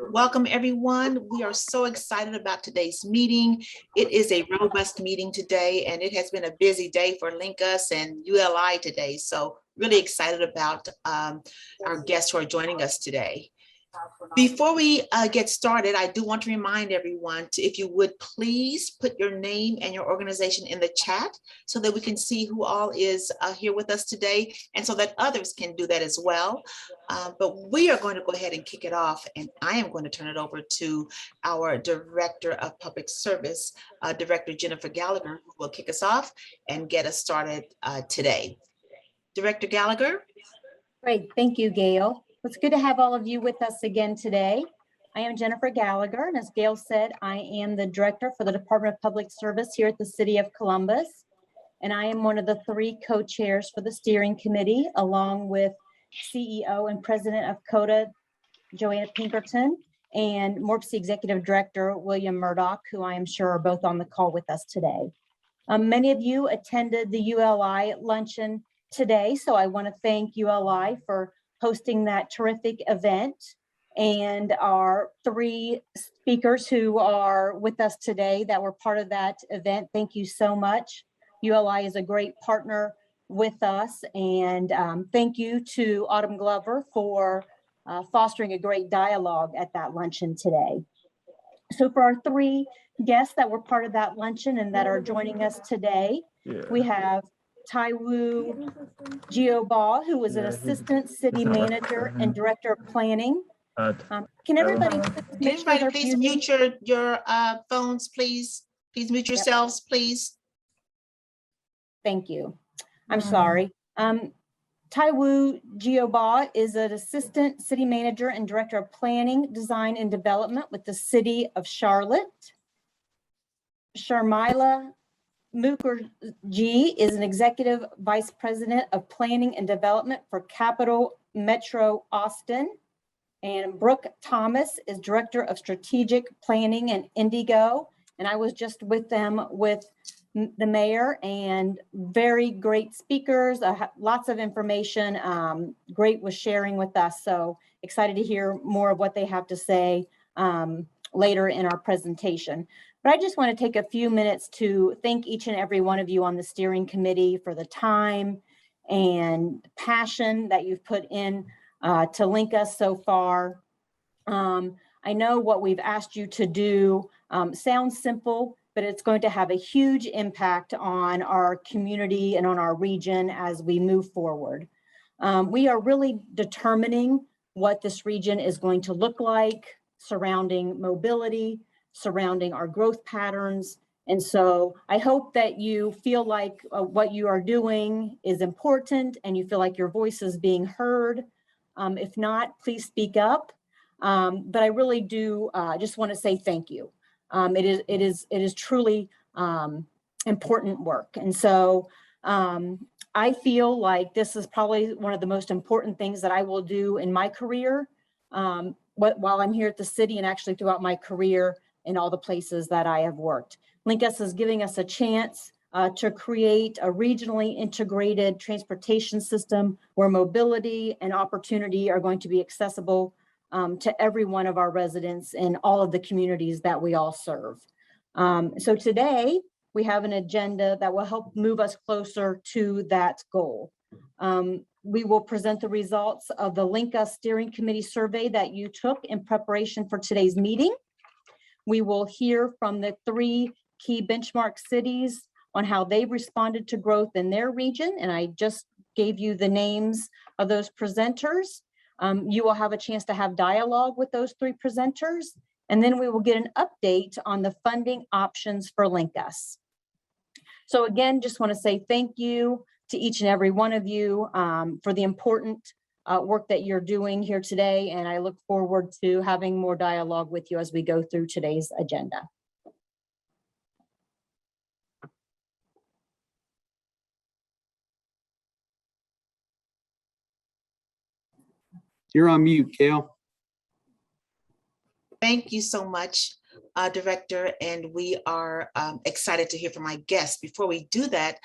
Welcome, everyone. We are so excited about today's meeting. It is a robust meeting today, and it has been a busy day for LinkUS and ULI today. So really excited about our guests who are joining us today. Before we get started, I do want to remind everyone to, if you would please put your name and your organization in the chat so that we can see who all is here with us today, and so that others can do that as well. But we are going to go ahead and kick it off, and I am going to turn it over to our Director of Public Service, Director Jennifer Gallagher, who will kick us off and get us started today. Director Gallagher. Great, thank you, Gail. It's good to have all of you with us again today. I am Jennifer Gallagher, and as Gail said, I am the Director for the Department of Public Service here at the City of Columbus. And I am one of the 3 co-chairs for the steering committee, along with CEO and President of CODA, Joanna Pinkerton, and MORPC Executive Director, William Murdoch, who I am sure are both on the call with us today. Many of you attended the ULI luncheon today, so I want to thank ULI for hosting that terrific event, and our 3 speakers who are with us today that were part of that event. Thank you so much. ULI is a great partner with us, and thank you to Autumn Glover for fostering a great dialogue at that luncheon today. So for our 3 guests that were part of that luncheon and that are joining us today, we have Taiwu Geobaugh, who is an assistant city manager and director of planning. Can everybody please mute your phones, please? Please mute yourselves, please. Thank you. I'm sorry. Taiwu Geobaugh is an assistant city manager and director of planning, design, and development with the city of Charlotte. Sharmila Mukherjee is an executive vice president of planning and development for Capital Metro Austin. And Brooke Thomas is director of strategic planning and Indigo. And I was just with them with the mayor, and very great speakers, lots of information, great with sharing with us. So excited to hear more of what they have to say later in our presentation. But I just want to take a few minutes to thank each and every one of you on the steering committee for the time and passion that you've put in to LinkUS so far. I know what we've asked you to do sounds simple, but it's going to have a huge impact on our community and on our region as we move forward. We are really determining what this region is going to look like surrounding mobility, surrounding our growth patterns. And so I hope that you feel like what you are doing is important and you feel like your voice is being heard. If not, please speak up. But I really do just want to say thank you. It is truly important work. And so I feel like this is probably one of the most important things that I will do in my career while I'm here at the city, and actually throughout my career in all the places that I have worked. LinkUS is giving us a chance to create a regionally integrated transportation system where mobility and opportunity are going to be accessible to every one of our residents in all of the communities that we all serve. So today we have an agenda that will help move us closer to that goal. We will present the results of the LinkUS Steering Committee survey that you took in preparation for today's meeting. We will hear from the 3 key benchmark cities on how they've responded to growth in their region. And I just gave you the names of those presenters. You will have a chance to have dialogue with those 3 presenters. And then we will get an update on the funding options for LinkUS. So again, just want to say thank you to each and every one of you for the important work that you're doing here today. And I look forward to having more dialogue with you as we go through today's agenda. You're on mute, Gail. Thank you so much. Director, and we are excited to hear from my guests. Before we do that,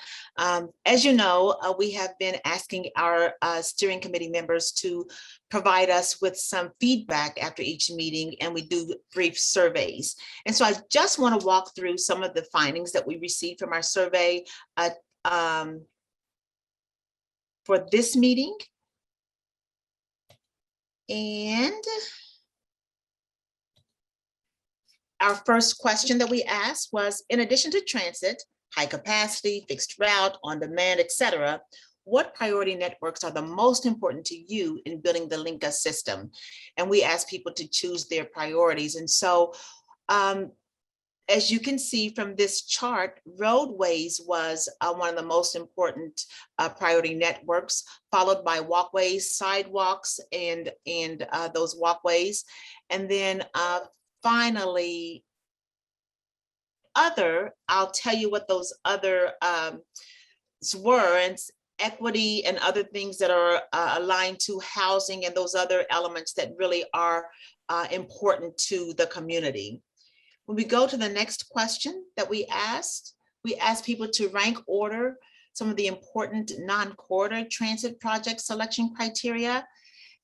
as you know, we have been asking our steering committee members to provide us with some feedback after each meeting, and we do brief surveys. And so I just want to walk through some of the findings that we received from our survey for this meeting. And our first question that we asked was, in addition to transit, high capacity, fixed route, on demand, etc., what priority networks are the most important to you in building the Linka system? And we asked people to choose their priorities. And so as you can see from this chart, roadways was one of the most important priority networks, followed by walkways, sidewalks, and those walkways. And then finally, I'll tell you what those other were, and equity and other things that are aligned to housing and those other elements that really are important to the community. When we go to the next question that we asked people to rank order some of the important non-corridor transit project selection criteria.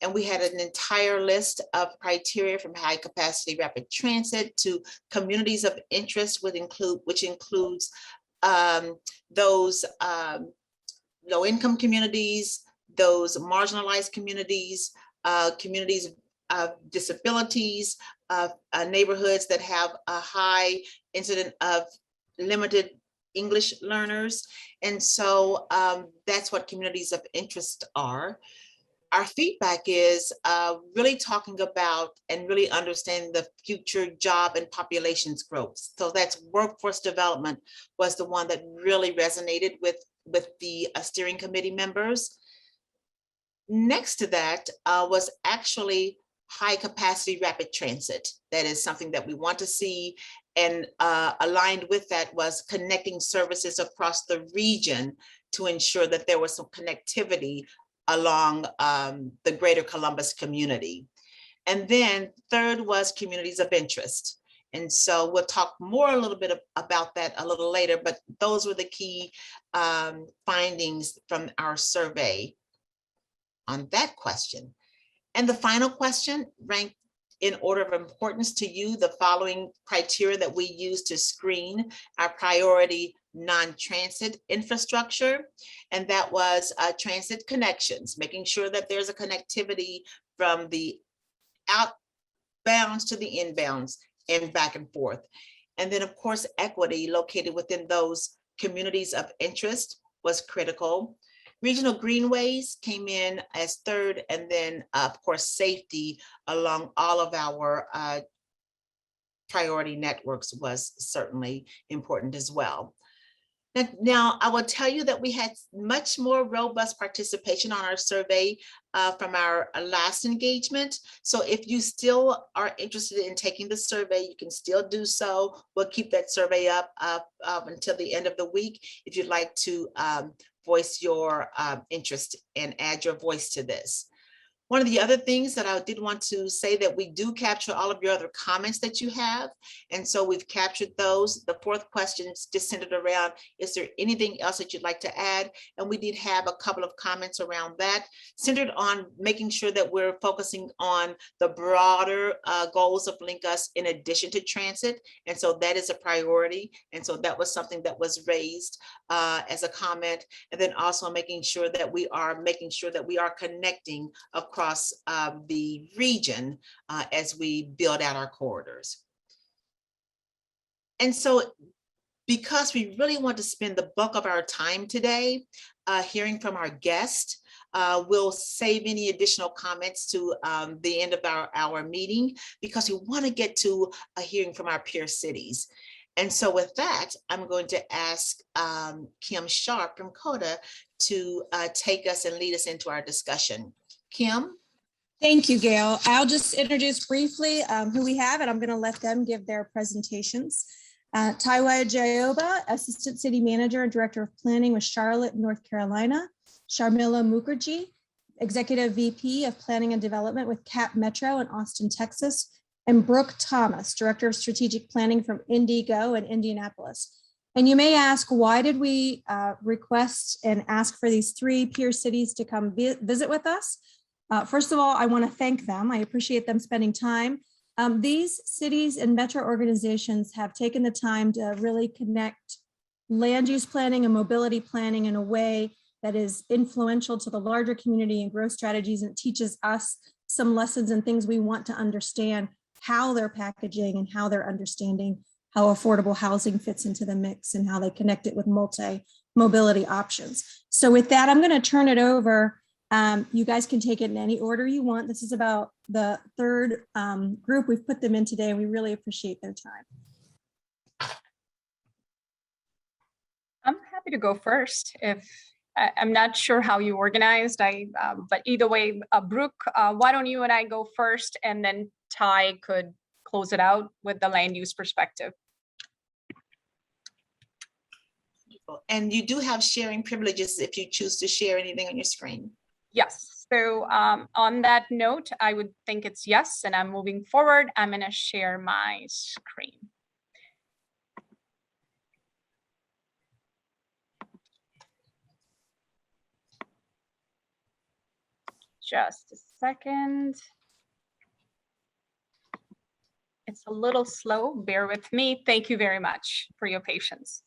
And we had an entire list of criteria from high capacity rapid transit to communities of interest, which includes those low income communities, those marginalized communities, communities of disabilities, neighborhoods that have a high incident of limited English learners. And so that's what communities of interest are. Our feedback is really talking about and really understanding the future job and populations growth. So that's workforce development was the one that really resonated with the steering committee members. Next to that was actually high capacity rapid transit. That is something that we want to see, and aligned with that was connecting services across the region to ensure that there was some connectivity along the greater Columbus community. And then third was communities of interest. And so we'll talk more a little bit about that a little later, but those were the key findings from our survey on that question. And the final question, ranked in order of importance to you the following criteria that we use to screen our priority non-transit infrastructure. And that was transit connections, making sure that there's a connectivity from the outbounds to the inbounds and back and forth. And then of course, equity located within those communities of interest was critical. Regional greenways came in as third, and then of course, safety along all of our priority networks was certainly important as well. Now, I will tell you that we had much more robust participation on our survey from our last engagement. So if you still are interested in taking the survey, you can still do so. We'll keep that survey up until the end of the week if you'd like to voice your interest and add your voice to this. One of the other things that I did want to say that we do capture all of your other comments that you have. And so we've captured those. The fourth question is just centered around, is there anything else that you'd like to add? And we did have a couple of comments around that, centered on making sure that we're focusing on the broader goals of LinkUS in addition to transit. And so that is a priority. And so that was something that was raised as a comment. And then also making sure that we are connecting across the region as we build out our corridors. And so because we really want to spend the bulk of our time today hearing from our guest, we'll save any additional comments to the end of our meeting, because we want to get to hearing from our peer cities. And so with that, I'm going to ask Kim Sharp from CODA to take us and lead us into our discussion. Kim? Thank you, Gail. I'll just introduce briefly who we have, and I'm going to let them give their presentations. Taiwa Jayoba, Assistant City Manager and Director of Planning with Charlotte, North Carolina. Sharmila Mukherjee, Executive VP of Planning and Development with CAP Metro in Austin, Texas. and Brooke Thomas, Director of Strategic Planning from Indigo in Indianapolis. And you may ask, why did we request and ask for these 3 peer cities to come visit with us? First of all, I want to thank them. I appreciate them spending time. These cities and metro organizations have taken the time to really connect land use planning and mobility planning in a way that is influential to the larger community and growth strategies, and it teaches us some lessons and things we want to understand how they're packaging and how they're understanding how affordable housing fits into the mix and how they connect it with multi-mobility options. So with that, I'm going to turn it over. You guys can take it in any order you want. This is about the 3rd group we've put them in today, and we really appreciate their time. I'm happy to go first. I'm not sure how you organized, but either way, Brooke, why don't you and I go first, and then Ty could close it out with the land use perspective. And you do have sharing privileges if you choose to share anything on your screen. Yes. So on that note, I would think it's yes, and I'm moving forward. I'm going to share my screen. Just a second. It's a little slow, bear with me. Thank you very much for your patience.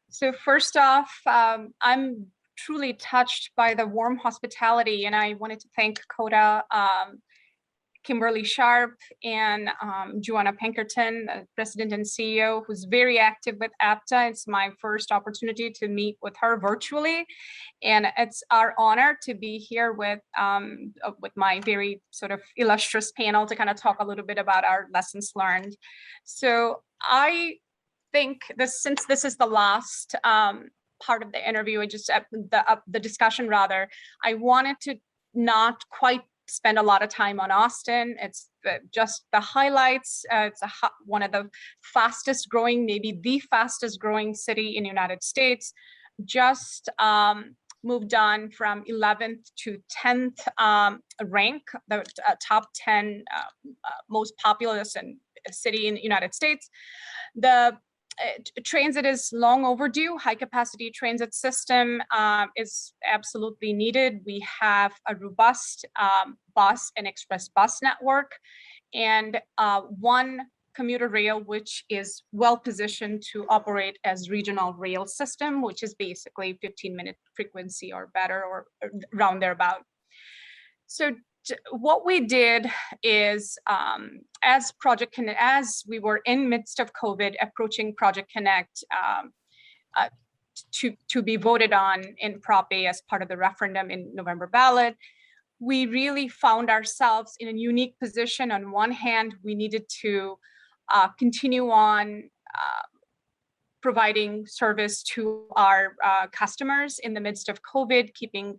So first off, I'm truly touched by the warm hospitality, and I wanted to thank CODA, Kimberly Sharp, and Joanna Pinkerton, the President and CEO, who's very active with APTA. It's my first opportunity to meet with her virtually, and it's our honor to be here with my very sort of illustrious panel to kind of talk a little bit about our lessons learned. So I think since this is the last part of the interview, the discussion rather, I wanted to not quite spend a lot of time on Austin. It's just the highlights. It's one of the fastest growing, maybe the fastest growing city in the United States. Just moved on from 11th to 10th rank, the top 10 most populous city in the United States. The transit is long overdue. High capacity transit system is absolutely needed. We have a robust bus and express bus network, and one commuter rail, which is well positioned to operate as regional rail system, which is basically 15-minute frequency or better, or around thereabout. So what we did is, as we were in midst of COVID, approaching Project Connect to be voted on in Prop A as part of the referendum in November ballot, we really found ourselves in a unique position. On one hand, we needed to continue on providing service to our customers in the midst of COVID, keeping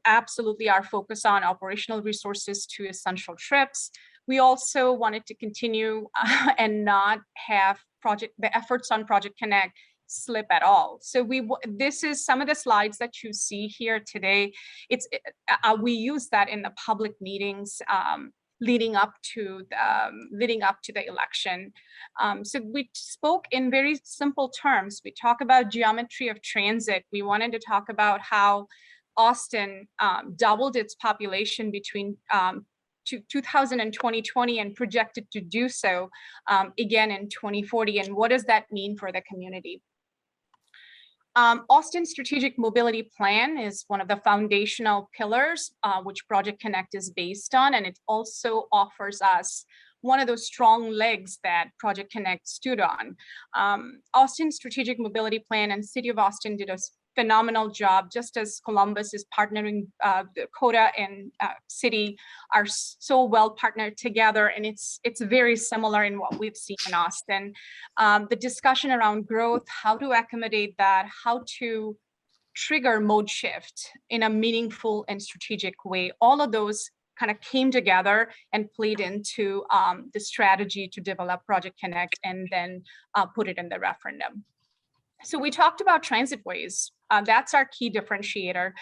absolutely our focus on operational resources to essential trips. We also wanted to continue and not have the efforts on Project Connect slip at all. So this is some of the slides that you see here today. We use that in the public meetings leading up to the election. So we spoke in very simple terms. We talk about geometry of transit. We wanted to talk about how Austin doubled its population between 2000 and 2020 and projected to do so again in 2040. And what does that mean for the community? Austin's strategic mobility plan is one of the foundational pillars which Project Connect is based on, and it also offers us one of those strong legs that Project Connect stood on. Austin's strategic mobility plan and City of Austin did a phenomenal job, just as Columbus is partnering, CODA and City are so well partnered together, and it's very similar in what we've seen in Austin. The discussion around growth, how to accommodate that, how to trigger mode shift in a meaningful and strategic way, all of those kind of came together and played into the strategy to develop Project Connect and then put it in the referendum. So we talked about transitways. That's our key differentiator.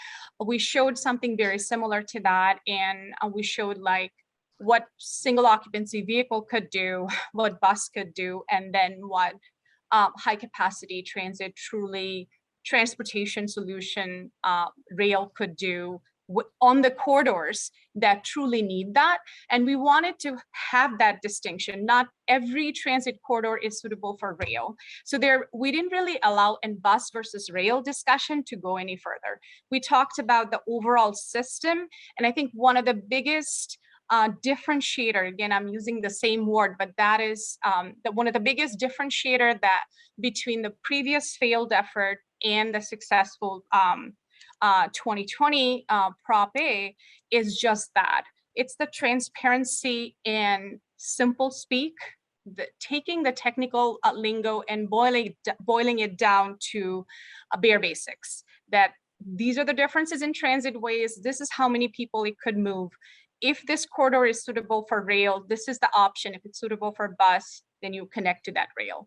We showed something very similar to that, and we showed like what single occupancy vehicle could do, what bus could do, and then what high capacity transit, truly transportation solution rail could do on the corridors that truly need that. And we wanted to have that distinction. Not every transit corridor is suitable for rail. So we didn't really allow a bus versus rail discussion to go any further. We talked about the overall system. And I think one of the biggest differentiator, again, I'm using the same word, but that is one of the biggest differentiator that between the previous failed effort and the successful 2020 Prop A is just that. It's the transparency and simple speak, taking the technical lingo and boiling it down to bare basics, that these are the differences in transit ways. This is how many people it could move. If this corridor is suitable for rail, this is the option. If it's suitable for bus, then you connect to that rail.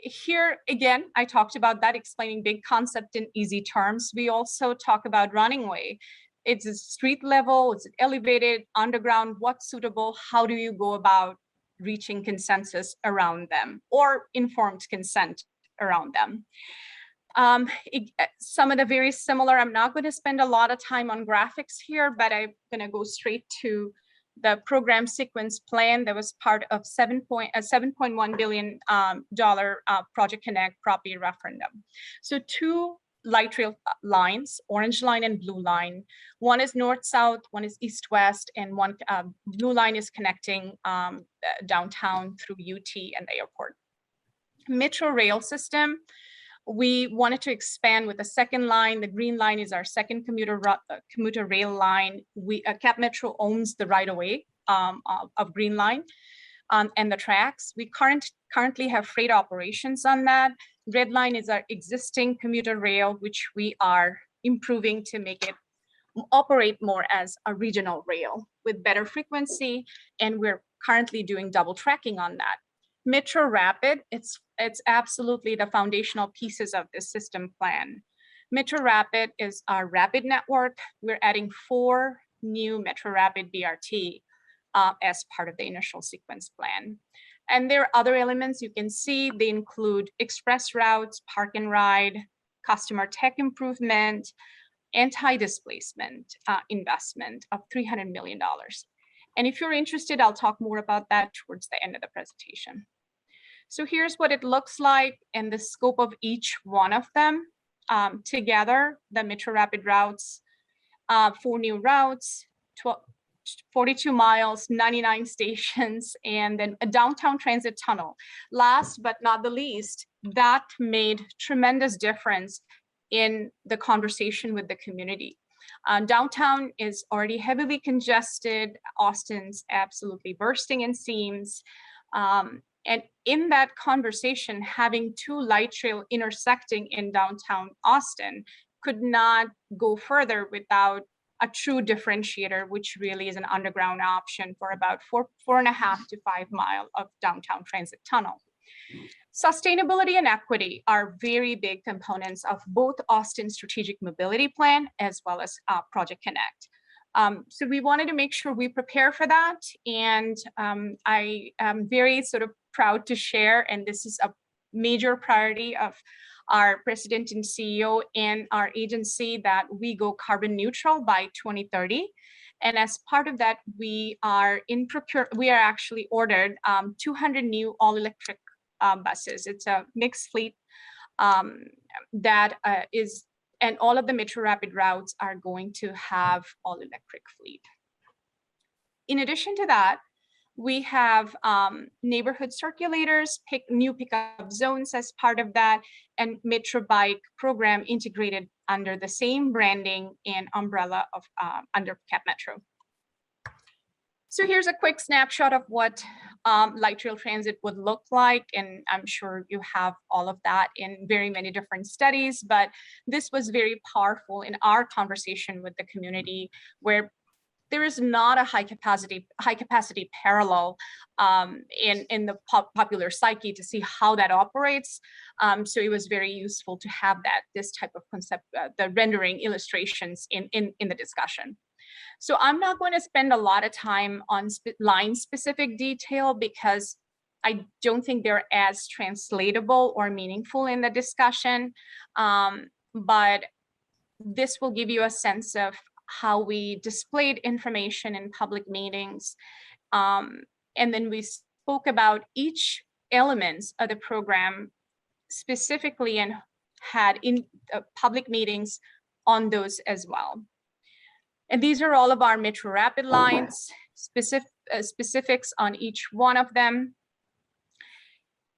Here, again, I talked about that, explaining big concept in easy terms. We also talk about running way. It's a street level, it's elevated, underground, what's suitable, how do you go about reaching consensus around them or informed consent around them. Some of the very similar, I'm not going to spend a lot of time on graphics here, but I'm going to go straight to the program sequence plan that was part of $7.1 billion Project Connect Prop A referendum. So 2 light rail lines, orange line and blue line. One is north-south, one is east-west, and one blue line is connecting downtown through UT and the airport. Metro rail system, we wanted to expand with a second line. The green line is our second commuter rail line. Cap Metro owns the right-of-way of Green Line and the tracks. We currently have freight operations on that. Red line is our existing commuter rail, which we are improving to make it operate more as a regional rail with better frequency, and we're currently doing double tracking on that. Metro Rapid, it's absolutely the foundational pieces of this system plan. Metro Rapid is our rapid network. We're adding 4 new Metro Rapid BRT as part of the initial sequence plan. And there are other elements you can see. They include express routes, park and ride, customer tech improvement, anti-displacement investment of $300 million. And if you're interested, I'll talk more about that towards the end of the presentation. So here's what it looks like and the scope of each one of them. Together, the Metro Rapid routes, 4 new routes, 42 miles, 99 stations, and then a downtown transit tunnel. Last but not the least, that made tremendous difference in the conversation with the community. Downtown is already heavily congested. Austin's absolutely bursting in seams. And in that conversation, having 2 light rail intersecting in downtown Austin could not go further without a true differentiator, which really is an underground option for about 4.5 to 5 miles of downtown transit tunnel. Sustainability and equity are very big components of both Austin Strategic Mobility Plan as well as Project Connect. So we wanted to make sure we prepare for that. And I am very sort of proud to share, and this is a major priority of our president and CEO and our agency, that we go carbon neutral by 2030. And as part of that, we are actually ordered 200 new all-electric buses. It's a mixed fleet and all of the Metro Rapid routes are going to have all-electric fleet. In addition to that, we have neighborhood circulators, new pickup zones as part of that, and Metro Bike program integrated under the same branding and umbrella of under Cap Metro. So here's a quick snapshot of what light rail transit would look like, and I'm sure you have all of that in very many different studies, but this was very powerful in our conversation with the community, where there is not a high capacity parallel in the popular psyche to see how that operates. So it was very useful to have this type of concept, the rendering illustrations in the discussion. So I'm not going to spend a lot of time on line-specific detail because I don't think they're as translatable or meaningful in the discussion, but this will give you a sense of how we displayed information in public meetings. And then we spoke about each elements of the program specifically and had in public meetings on those as well. And these are all of our Metro Rapid lines, specifics on each one of them.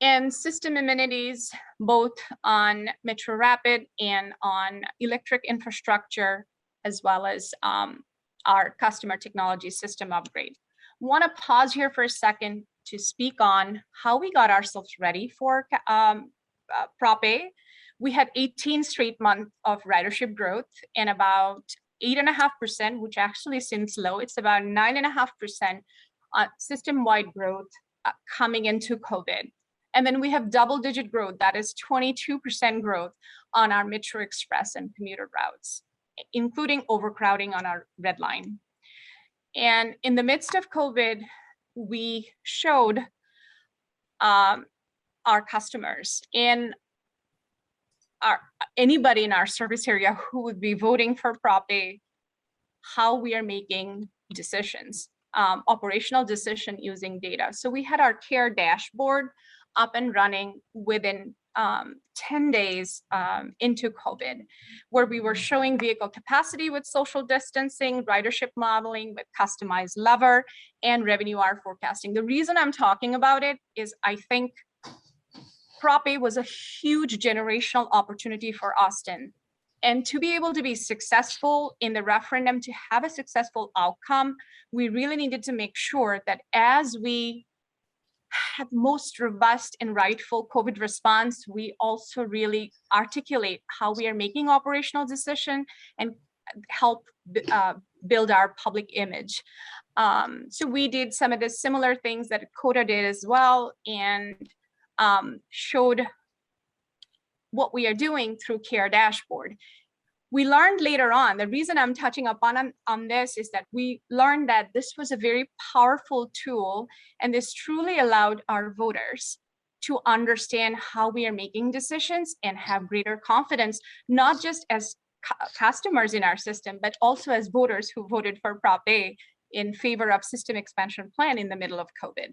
And system amenities, both on Metro Rapid and on electric infrastructure, as well as our customer technology system upgrade. Want to pause here for a second to speak on how we got ourselves ready for Prop A. We had 18 straight months of ridership growth and about 8.5%, which actually seems low. It's about 9.5% system-wide growth coming into COVID. And then we have double-digit growth, that is 22% growth on our Metro Express and commuter routes, including overcrowding on our red line. And in the midst of COVID, we showed our customers and anybody in our service area who would be voting for Prop A, how we are making decisions, operational decision using data. So we had our care dashboard up and running within 10 days into COVID, where we were showing vehicle capacity with social distancing, ridership modeling with customized lever, and revenue hour forecasting. The reason I'm talking about it is I think Prop A was a huge generational opportunity for Austin. And to be able to be successful in the referendum, to have a successful outcome, we really needed to make sure that as we have most robust and rightful COVID response, we also really articulate how we are making operational decision and help build our public image. So we did some of the similar things that COTA did as well, and showed what we are doing through Care Dashboard. We learned later on, the reason I'm touching upon on this is that we learned that this was a very powerful tool, and this truly allowed our voters to understand how we are making decisions and have greater confidence, not just as customers in our system, but also as voters who voted for Prop A in favor of system expansion plan in the middle of COVID.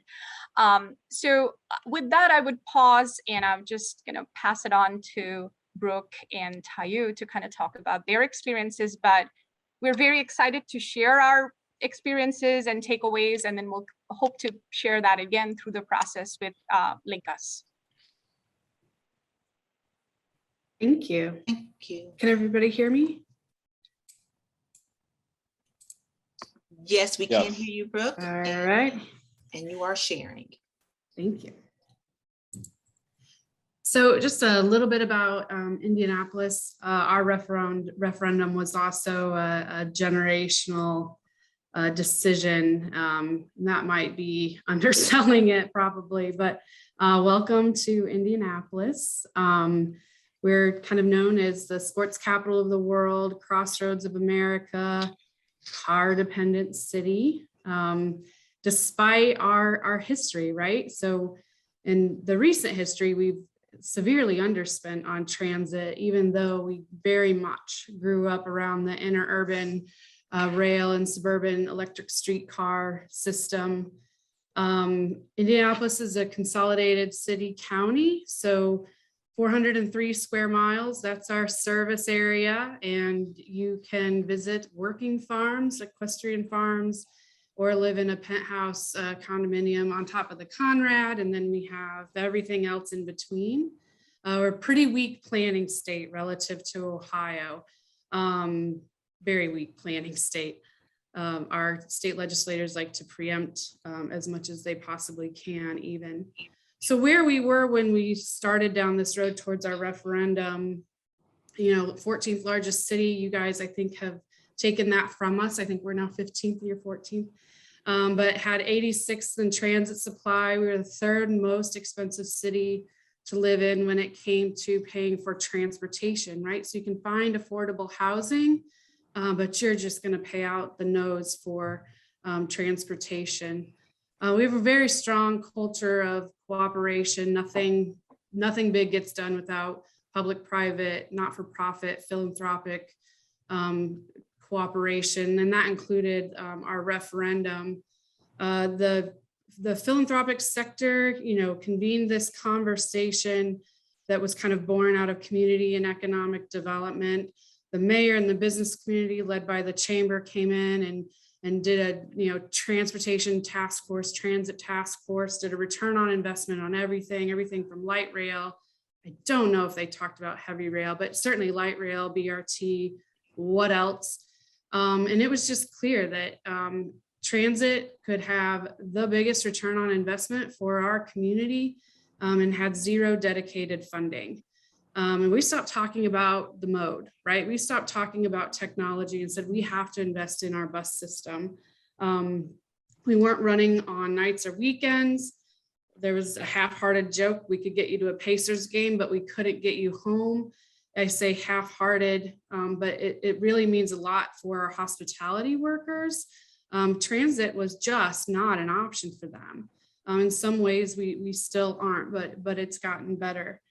So with that, I would pause, and I'm just going to pass it on to Brooke and Tayu to kind of talk about their experiences, but we're very excited to share our experiences and takeaways, and then we'll hope to share that again through the process with LinkUS. Thank you. Thank you. Can everybody hear me? Yes, we can Yes. hear you, Brooke. All right. And you are sharing. Thank you. So just a little bit about Indianapolis. Our referendum was also a generational decision. That might be underselling it probably, but welcome to Indianapolis. We're kind of known as the sports capital of the world, crossroads of America, car-dependent city, despite our history, right? So in the recent history, we've severely underspent on transit, even though we very much grew up around the interurban rail and suburban electric streetcar system. Indianapolis is a consolidated city county, so 403 square miles, that's our service area, and you can visit working farms, equestrian farms, or live in a penthouse condominium on top of the Conrad, and then we have everything else in between. We're a pretty weak planning state relative to Ohio, very weak planning state. Our state legislators like to preempt as much as they possibly can even. So where we were when we started down this road towards our referendum, 14th largest city, you guys, I think, have taken that from us. I think we're now 15th or 14th, but had 86th in transit supply. We were the third most expensive city to live in when it came to paying for transportation, right? So you can find affordable housing but you're just going to pay out the nose for transportation. We have a very strong culture of cooperation. Nothing big gets done without public-private, not-for-profit, philanthropic cooperation, and that included our referendum. The philanthropic sector, convened this conversation that was kind of born out of community and economic development. The mayor and the business community, led by the chamber, came in and did a transportation task force, transit task force, did a return on investment on everything from light rail. I don't know if they talked about heavy rail, but certainly light rail, BRT, what else? And it was just clear that transit could have the biggest return on investment for our community, and had zero dedicated funding. And we stopped talking about the mode, right? We stopped talking about technology and said we have to invest in our bus system. We weren't running on nights or weekends. There was a half-hearted joke, we could get you to a Pacers game, but we couldn't get you home. I say half-hearted, but it really means a lot for our hospitality workers. Transit was just not an option for them. In some ways, we still aren't, but it's gotten better.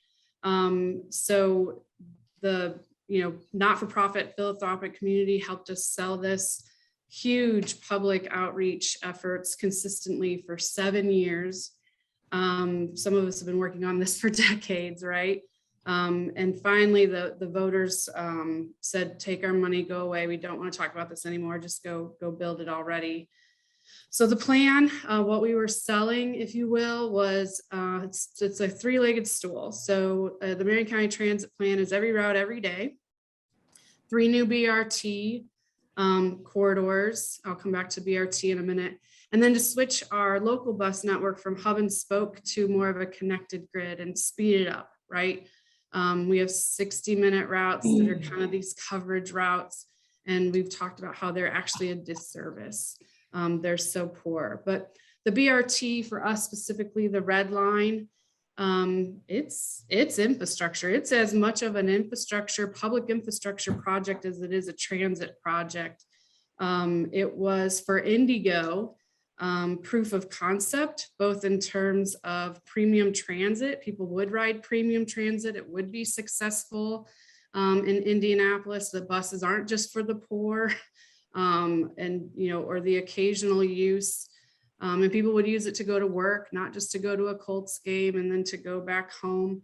So the not-for-profit philanthropic community helped us sell this huge public outreach efforts consistently for 7 years. Some of us have been working on this for decades, right? And finally, the voters said, take our money, go away. We don't want to talk about this anymore. Just go build it already. So the plan, what we were selling, if you will, was it's a three-legged stool. So the Marion County Transit Plan is every route, every day. 3 new BRT corridors. I'll come back to BRT in a minute. And then to switch our local bus network from hub and spoke to more of a connected grid and speed it up, right? We have 60-minute routes that are kind of these coverage routes. And we've talked about how they're actually a disservice. They're so poor. But the BRT for us specifically, the red line, it's infrastructure. It's as much of an infrastructure, public infrastructure project as it is a transit project. It was for Indigo, proof of concept, both in terms of premium transit. People would ride premium transit. It would be successful in Indianapolis. The buses aren't just for the poor, or the occasional use. And people would use it to go to work, not just to go to a Colts game and then to go back home.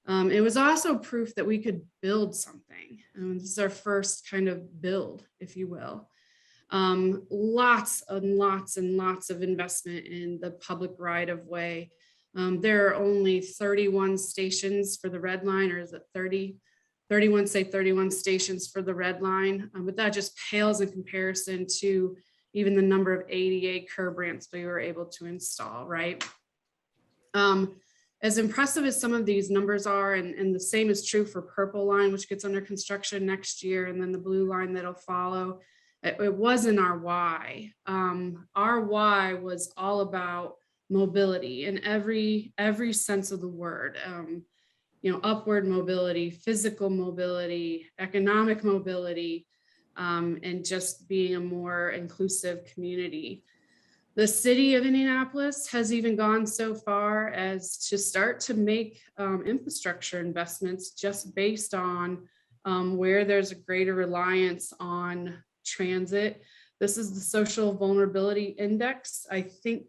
It was also proof that we could build something. This is our first kind of build, if you will. Lots and lots and lots of investment in the public right of way. There are only 31 stations for the red line, or is it 30? 31 stations for the red line, but that just pales in comparison to even the number of ADA curb ramps we were able to install, right? As impressive as some of these numbers are, and the same is true for Purple Line, which gets under construction next year, and then the Blue Line that'll follow, it wasn't our why. Our why was all about mobility in every sense of the word. Upward mobility, physical mobility, economic mobility, and just being a more inclusive community. The city of Indianapolis has even gone so far as to start to make infrastructure investments just based on where there's a greater reliance on transit. This is the Social Vulnerability Index. I think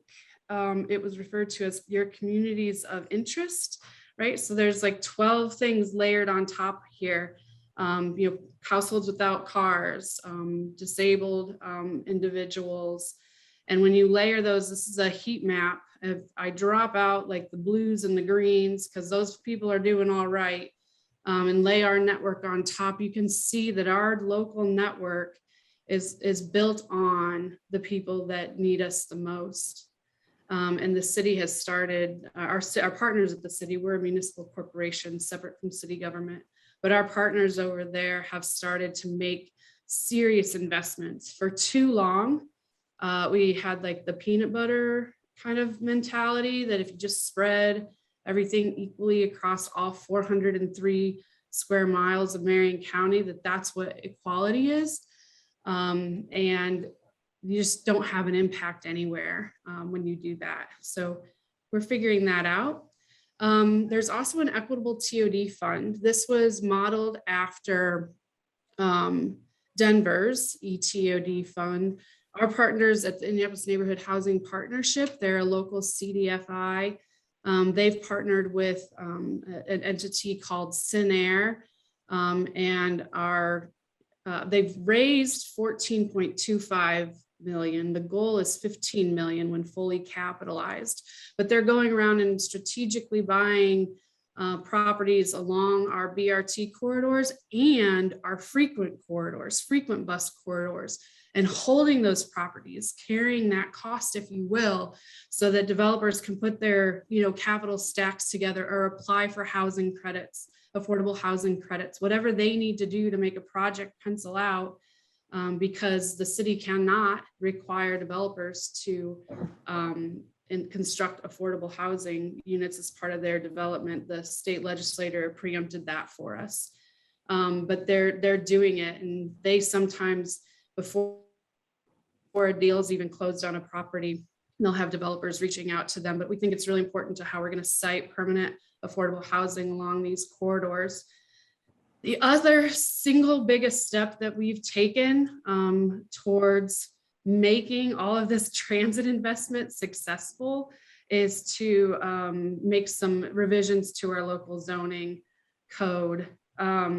it was referred to as your communities of interest. Right, so there's like 12 things layered on top here. Households without cars, disabled individuals. And when you layer those, this is a heat map. If I drop out like the blues and the greens, because those people are doing all right, and lay our network on top, you can see that our local network is built on the people that need us the most. And the city has started, our partners at the city, we're a municipal corporation separate from city government, but our partners over there have started to make serious investments. For too long, we had like the peanut butter kind of mentality that if you just spread everything equally across all 403 square miles of Marion County, that's what equality is. And you just don't have an impact anywhere when you do that. So we're figuring that out. There's also an Equitable Tod Fund. This was modeled after Denver's ETOD fund. Our partners at the Indianapolis Neighborhood Housing Partnership, they're a local CDFI. They've partnered with an entity called Sinair, and they've raised $14.25 million. The goal is 15 million when fully capitalized, but they're going around and strategically buying properties along our BRT corridors and our frequent bus corridors, and holding those properties, carrying that cost, if you will, so that developers can put their capital stacks together or apply for housing credits, affordable housing credits, whatever they need to do to make a project pencil out, because the city cannot require developers to construct affordable housing units as part of their development. The state legislator preempted that for us, but they're doing it, and they sometimes, before a deal is even closed on a property, they'll have developers reaching out to them. But we think it's really important to how we're going to site permanent affordable housing along these corridors. The other single biggest step that we've taken towards making all of this transit investment successful is to make some revisions to our local zoning code. I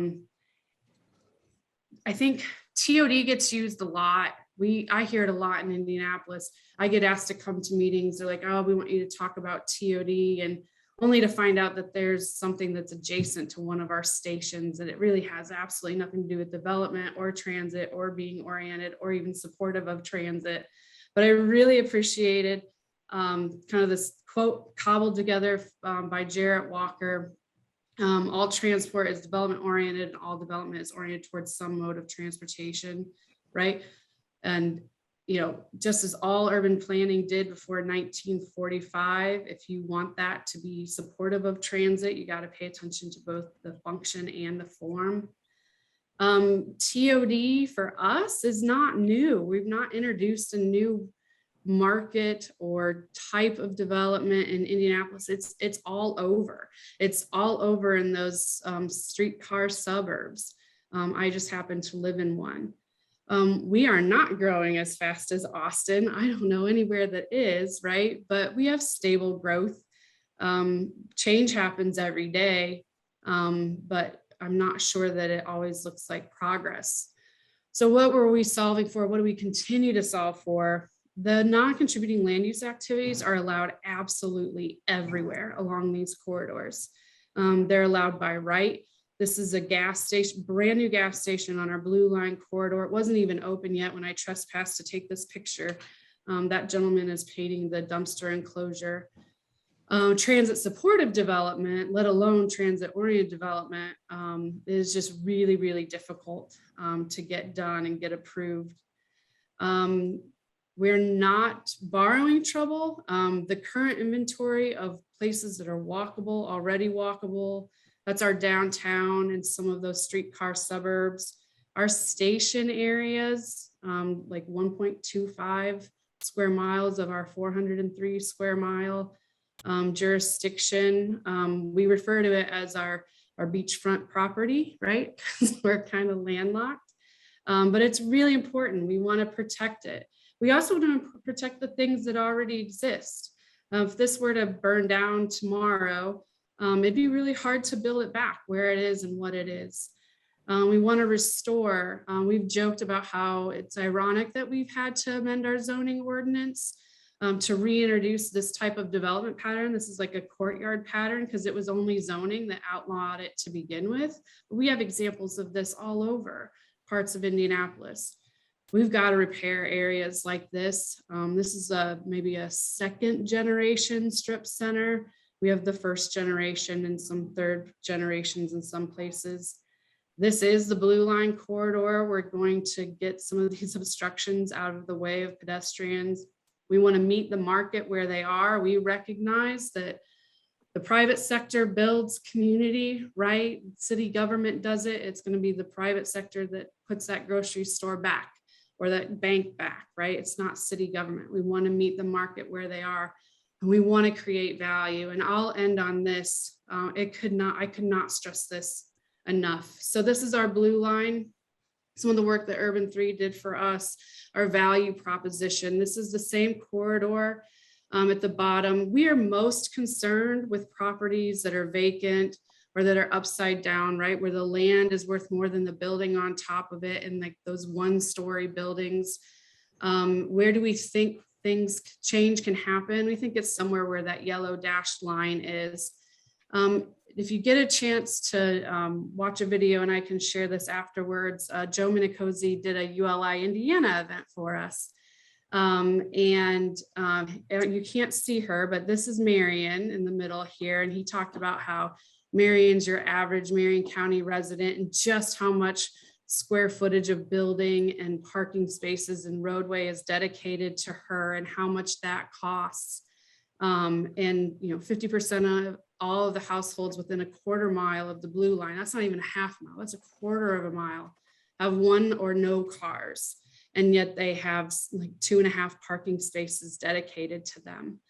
think TOD gets used a lot. I hear it a lot in Indianapolis. I get asked to come to meetings. They're like, oh, we want you to talk about TOD, and only to find out that there's something that's adjacent to one of our stations, and it really has absolutely nothing to do with development or transit or being oriented or even supportive of transit. But I really appreciated kind of this quote cobbled together by Jarrett Walker. All transport is development oriented, and all development is oriented towards some mode of transportation, right? And just as all urban planning did before 1945, if you want that to be supportive of transit, you got to pay attention to both the function and the form. TOD for us is not new. We've not introduced a new market or type of development in Indianapolis. It's all over. It's all over in those streetcar suburbs. I just happen to live in one. We are not growing as fast as Austin. I don't know anywhere that is, right? But we have stable growth. Change happens every day, but I'm not sure that it always looks like progress. So what were we solving for? What do we continue to solve for? The non-contributing land use activities are allowed absolutely everywhere along these corridors. They're allowed by right. This is a gas station, brand new gas station on our Blue Line corridor. It wasn't even open yet when I trespassed to take this picture. That gentleman is painting the dumpster enclosure. Transit supportive development, let alone transit oriented development, is just really, really difficult to get done and get approved. We're not borrowing trouble. The current inventory of places that are walkable, already walkable, that's our downtown and some of those streetcar suburbs. Our station areas, like 1.25 square miles of our 403 square mile jurisdiction. We refer to it as our beachfront property, right? Because we're kind of landlocked, but it's really important. We want to protect it. We also want to protect the things that already exist. If this were to burn down tomorrow, it'd be really hard to build it back where it is and what it is. We want to restore. We've joked about how it's ironic that we've had to amend our zoning ordinance to reintroduce this type of development pattern. This is like a courtyard pattern because it was only zoning that outlawed it to begin with. But we have examples of this all over parts of Indianapolis. We've got to repair areas like this. This is maybe a second generation strip center. We have the first generation and some third generations in some places. This is the Blue Line corridor. We're going to get some of these obstructions out of the way of pedestrians. We want to meet the market where they are. We recognize that the private sector builds community, right? City government does it. It's going to be the private sector that puts that grocery store back. or that bank back, right? It's not city government. We want to meet the market where they are, and we want to create value. And I'll end on this. I could not stress this enough. So this is our blue line. Some of the work that Urban 3 did for us, our value proposition. This is the same corridor at the bottom. We are most concerned with properties that are vacant or that are upside down, right? Where the land is worth more than the building on top of it, and like those one-story buildings. Where do we think change can happen? We think it's somewhere where that yellow dashed line is. If you get a chance to watch a video, and I can share this afterwards, Joe Minicozy did a ULI Indiana event for us. You can't see her, but this is Marion in the middle here. And he talked about how Marion's your average Marion County resident and just how much square footage of building and parking spaces and roadway is dedicated to her and how much that costs. And 50% of all of the households within a quarter mile of the blue line, that's not even a half mile, that's a quarter of a mile, have one or no cars. And yet they have like 2.5 parking spaces dedicated to them.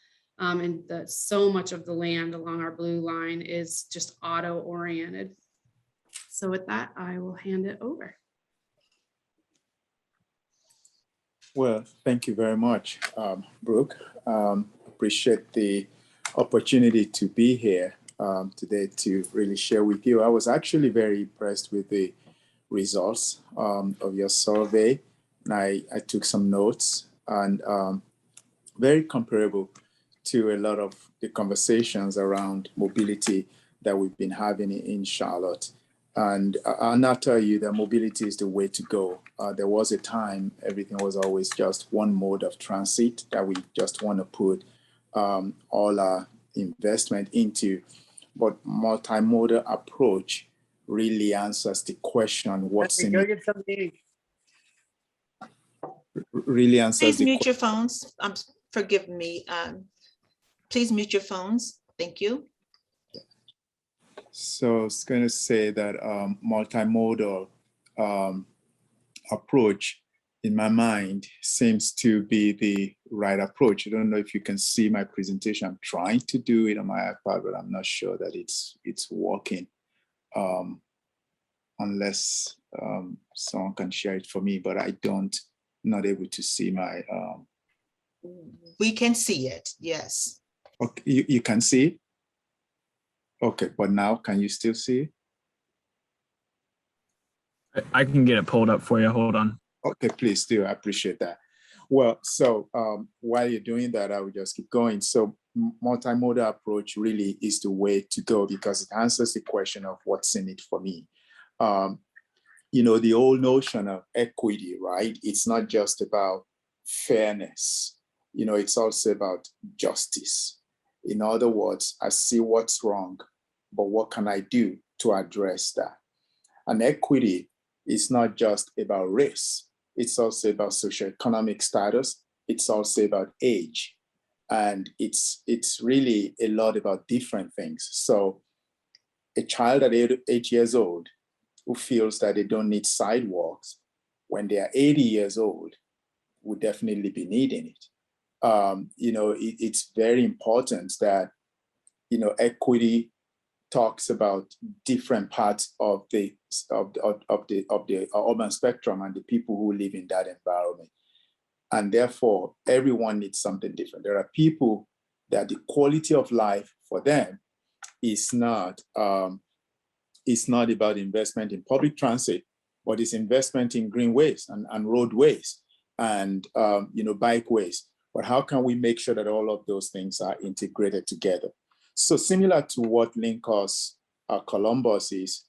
And so much of the land along our blue line is just auto oriented. So with that, I will hand it over. Well, thank you very much, Brooke. Appreciate the opportunity to be here today to really share with you. I was actually very impressed with the results of your survey. And I took some notes, and very comparable to a lot of the conversations around mobility that we've been having in Charlotte. And I'll not tell you that mobility is the way to go. There was a time everything was always just one mode of transit that we just want to put all our investment into. But multimodal approach really answers the question, what's in it? Really answers Please the mute your phones. Forgive me. Please mute your phones. Thank you. So I was going to say that multimodal approach, in my mind, seems to be the right approach. I don't know if you can see my presentation. I'm trying to do it on my iPad, but I'm not sure that it's working, unless someone can share it for me. But not able to see my. We can see it. Yes. Okay, you can see it? Okay, but now can you still see it? I can get it pulled up for you. Hold on. Okay, please do. I appreciate that. Well, so while you're doing that, I will just keep going. So multimodal approach really is the way to go because it answers the question of what's in it for me. The old notion of equity, right? It's not just about fairness. It's also about justice. In other words, I see what's wrong, but what can I do to address that? And equity is not just about race. It's also about socioeconomic status. It's also about age. And it's really a lot about different things. So a child at 8 years old who feels that they don't need sidewalks when they are 80 years old would definitely be needing it. It's very important that, equity talks about different parts of the urban spectrum and the people who live in that environment. And therefore, everyone needs something different. There are people that the quality of life for them is not about investment in public transit, but it's investment in greenways and roadways and bikeways. But how can we make sure that all of those things are integrated together? So similar to what LinkUS Columbus is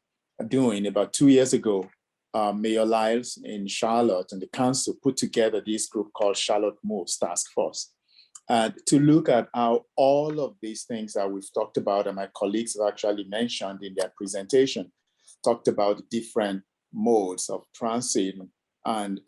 doing, about 2 years ago, Mayor Lyles in Charlotte and the council put together this group called Charlotte Moves Task Force to look at how all of these things that we've talked about and my colleagues have actually mentioned in their presentation, talked about different modes of transit and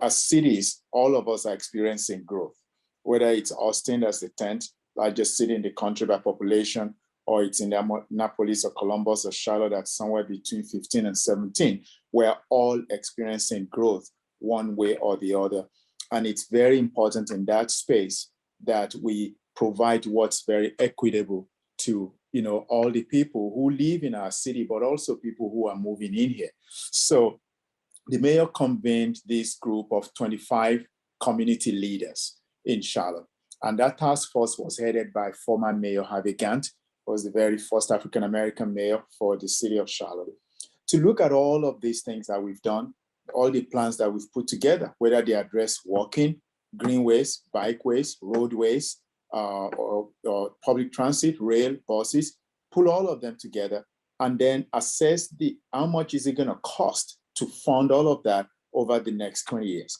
as cities, all of us are experiencing growth, whether it's Austin as the 10th largest city in the country by population, or it's in Indianapolis or Columbus or Charlotte that's somewhere between 15 and 17. We're all experiencing growth one way or the other. And it's very important in that space that we provide what's very equitable to, all the people who live in our city, but also people who are moving in here. So the mayor convened this group of 25 community leaders in Charlotte. And that task force was headed by former Mayor Harvey Gantt, who was the very first African-American mayor for the city of Charlotte, to look at all of these things that we've done, all the plans that we've put together, whether they address walking, greenways, bikeways, roadways, or public transit, rail, buses, pull all of them together, and then assess how much is it going to cost to fund all of that over the next 20 years.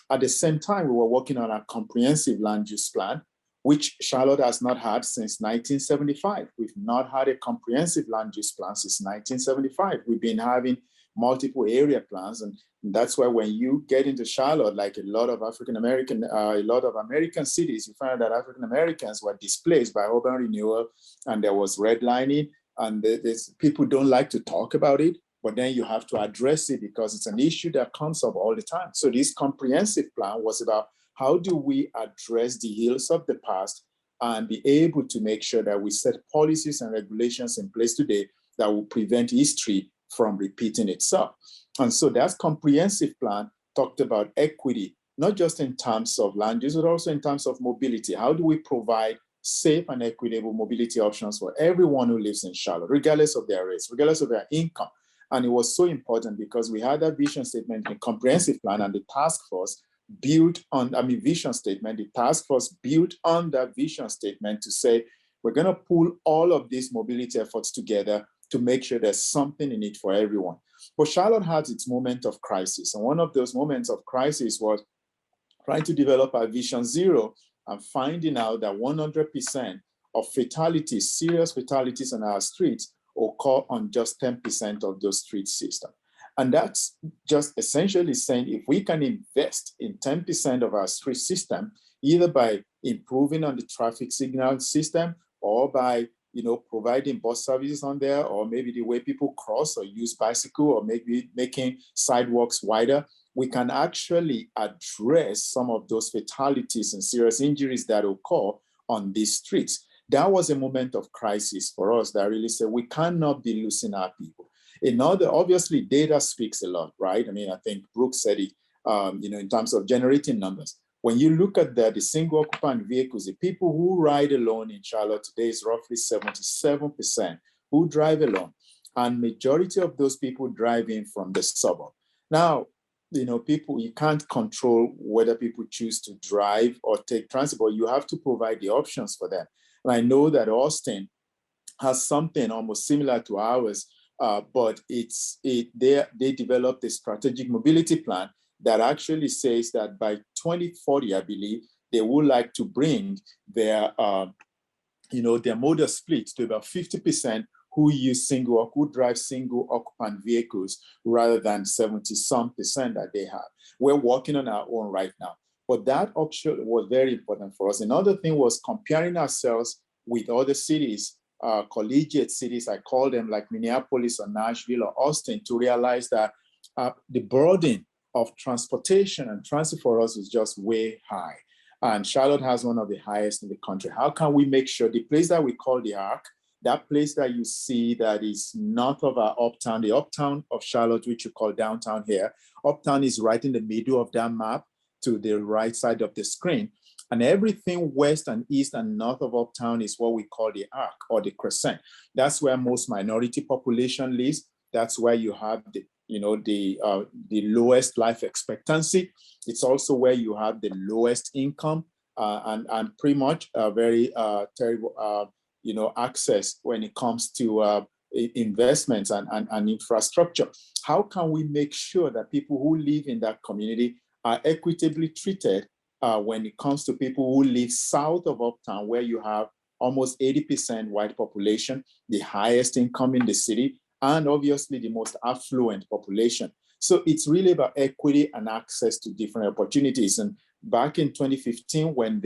At the same time, we were working on a comprehensive land use plan, which Charlotte has not had since 1975. We've not had a comprehensive land use plan since 1975. We've been having multiple area plans, and that's why when you get into Charlotte, like a lot of American cities, you find that African Americans were displaced by urban renewal, and there was redlining, and people don't like to talk about it, but then you have to address it because it's an issue that comes up all the time. So this comprehensive plan was about how do we address the ills of the past and be able to make sure that we set policies and regulations in place today that will prevent history from repeating itself. And so that comprehensive plan talked about equity, not just in terms of land use, but also in terms of mobility. How do we provide safe and equitable mobility options for everyone who lives in Charlotte, regardless of their race, regardless of their income? And it was so important because we had a vision statement and comprehensive plan, and the task force built on, vision statement, the task force built on that vision statement to say, we're going to pull all of these mobility efforts together to make sure there's something in it for everyone. But Charlotte had its moment of crisis. And one of those moments of crisis was trying to develop a Vision Zero and finding out that 100% of fatalities, serious fatalities on our streets, occur on just 10% of those street systems. And that's just essentially saying if we can invest in 10% of our street system, either by improving on the traffic signal system or by providing bus services on there, or maybe the way people cross or use bicycle, or maybe making sidewalks wider, we can actually address some of those fatalities and serious injuries that occur on these streets. That was a moment of crisis for us that really said we cannot be losing our people. Obviously, data speaks a lot, right? I think Brooks said it, in terms of generating numbers. When you look at the single occupant vehicles, the people who ride alone in Charlotte today is roughly 77% who drive alone. And majority of those people drive in from the suburb. Now, you can't control whether people choose to drive or take transport. You have to provide the options for them. And I know that Austin has something almost similar to ours, but they developed a strategic mobility plan that actually says that by 2040, I believe, they would like to bring their modal split to about 50% who drive single occupant vehicles rather than 70-some% that they have. We're working on our own right now, but that option was very important for us. Another thing was comparing ourselves with other cities, collegiate cities, I call them, like Minneapolis or Nashville or Austin, to realize that the burden of transportation and transit for us is just way high. And Charlotte has one of the highest in the country. How can we make sure the place that we call the Arc, that place that you see that is north of our uptown, the uptown of Charlotte, which you call downtown here, uptown is right in the middle of that map to the right side of the screen. And everything west and east and north of uptown is what we call the Arc or the Crescent. That's where most minority population lives. That's where you have the lowest life expectancy. It's also where you have the lowest income and pretty much a very terrible, access when it comes to investments and infrastructure. How can we make sure that people who live in that community are equitably treated when it comes to people who live south of uptown, where you have almost 80% white population, the highest income in the city, and obviously the most affluent population. So it's really about equity and access to different opportunities. And back in 2015, when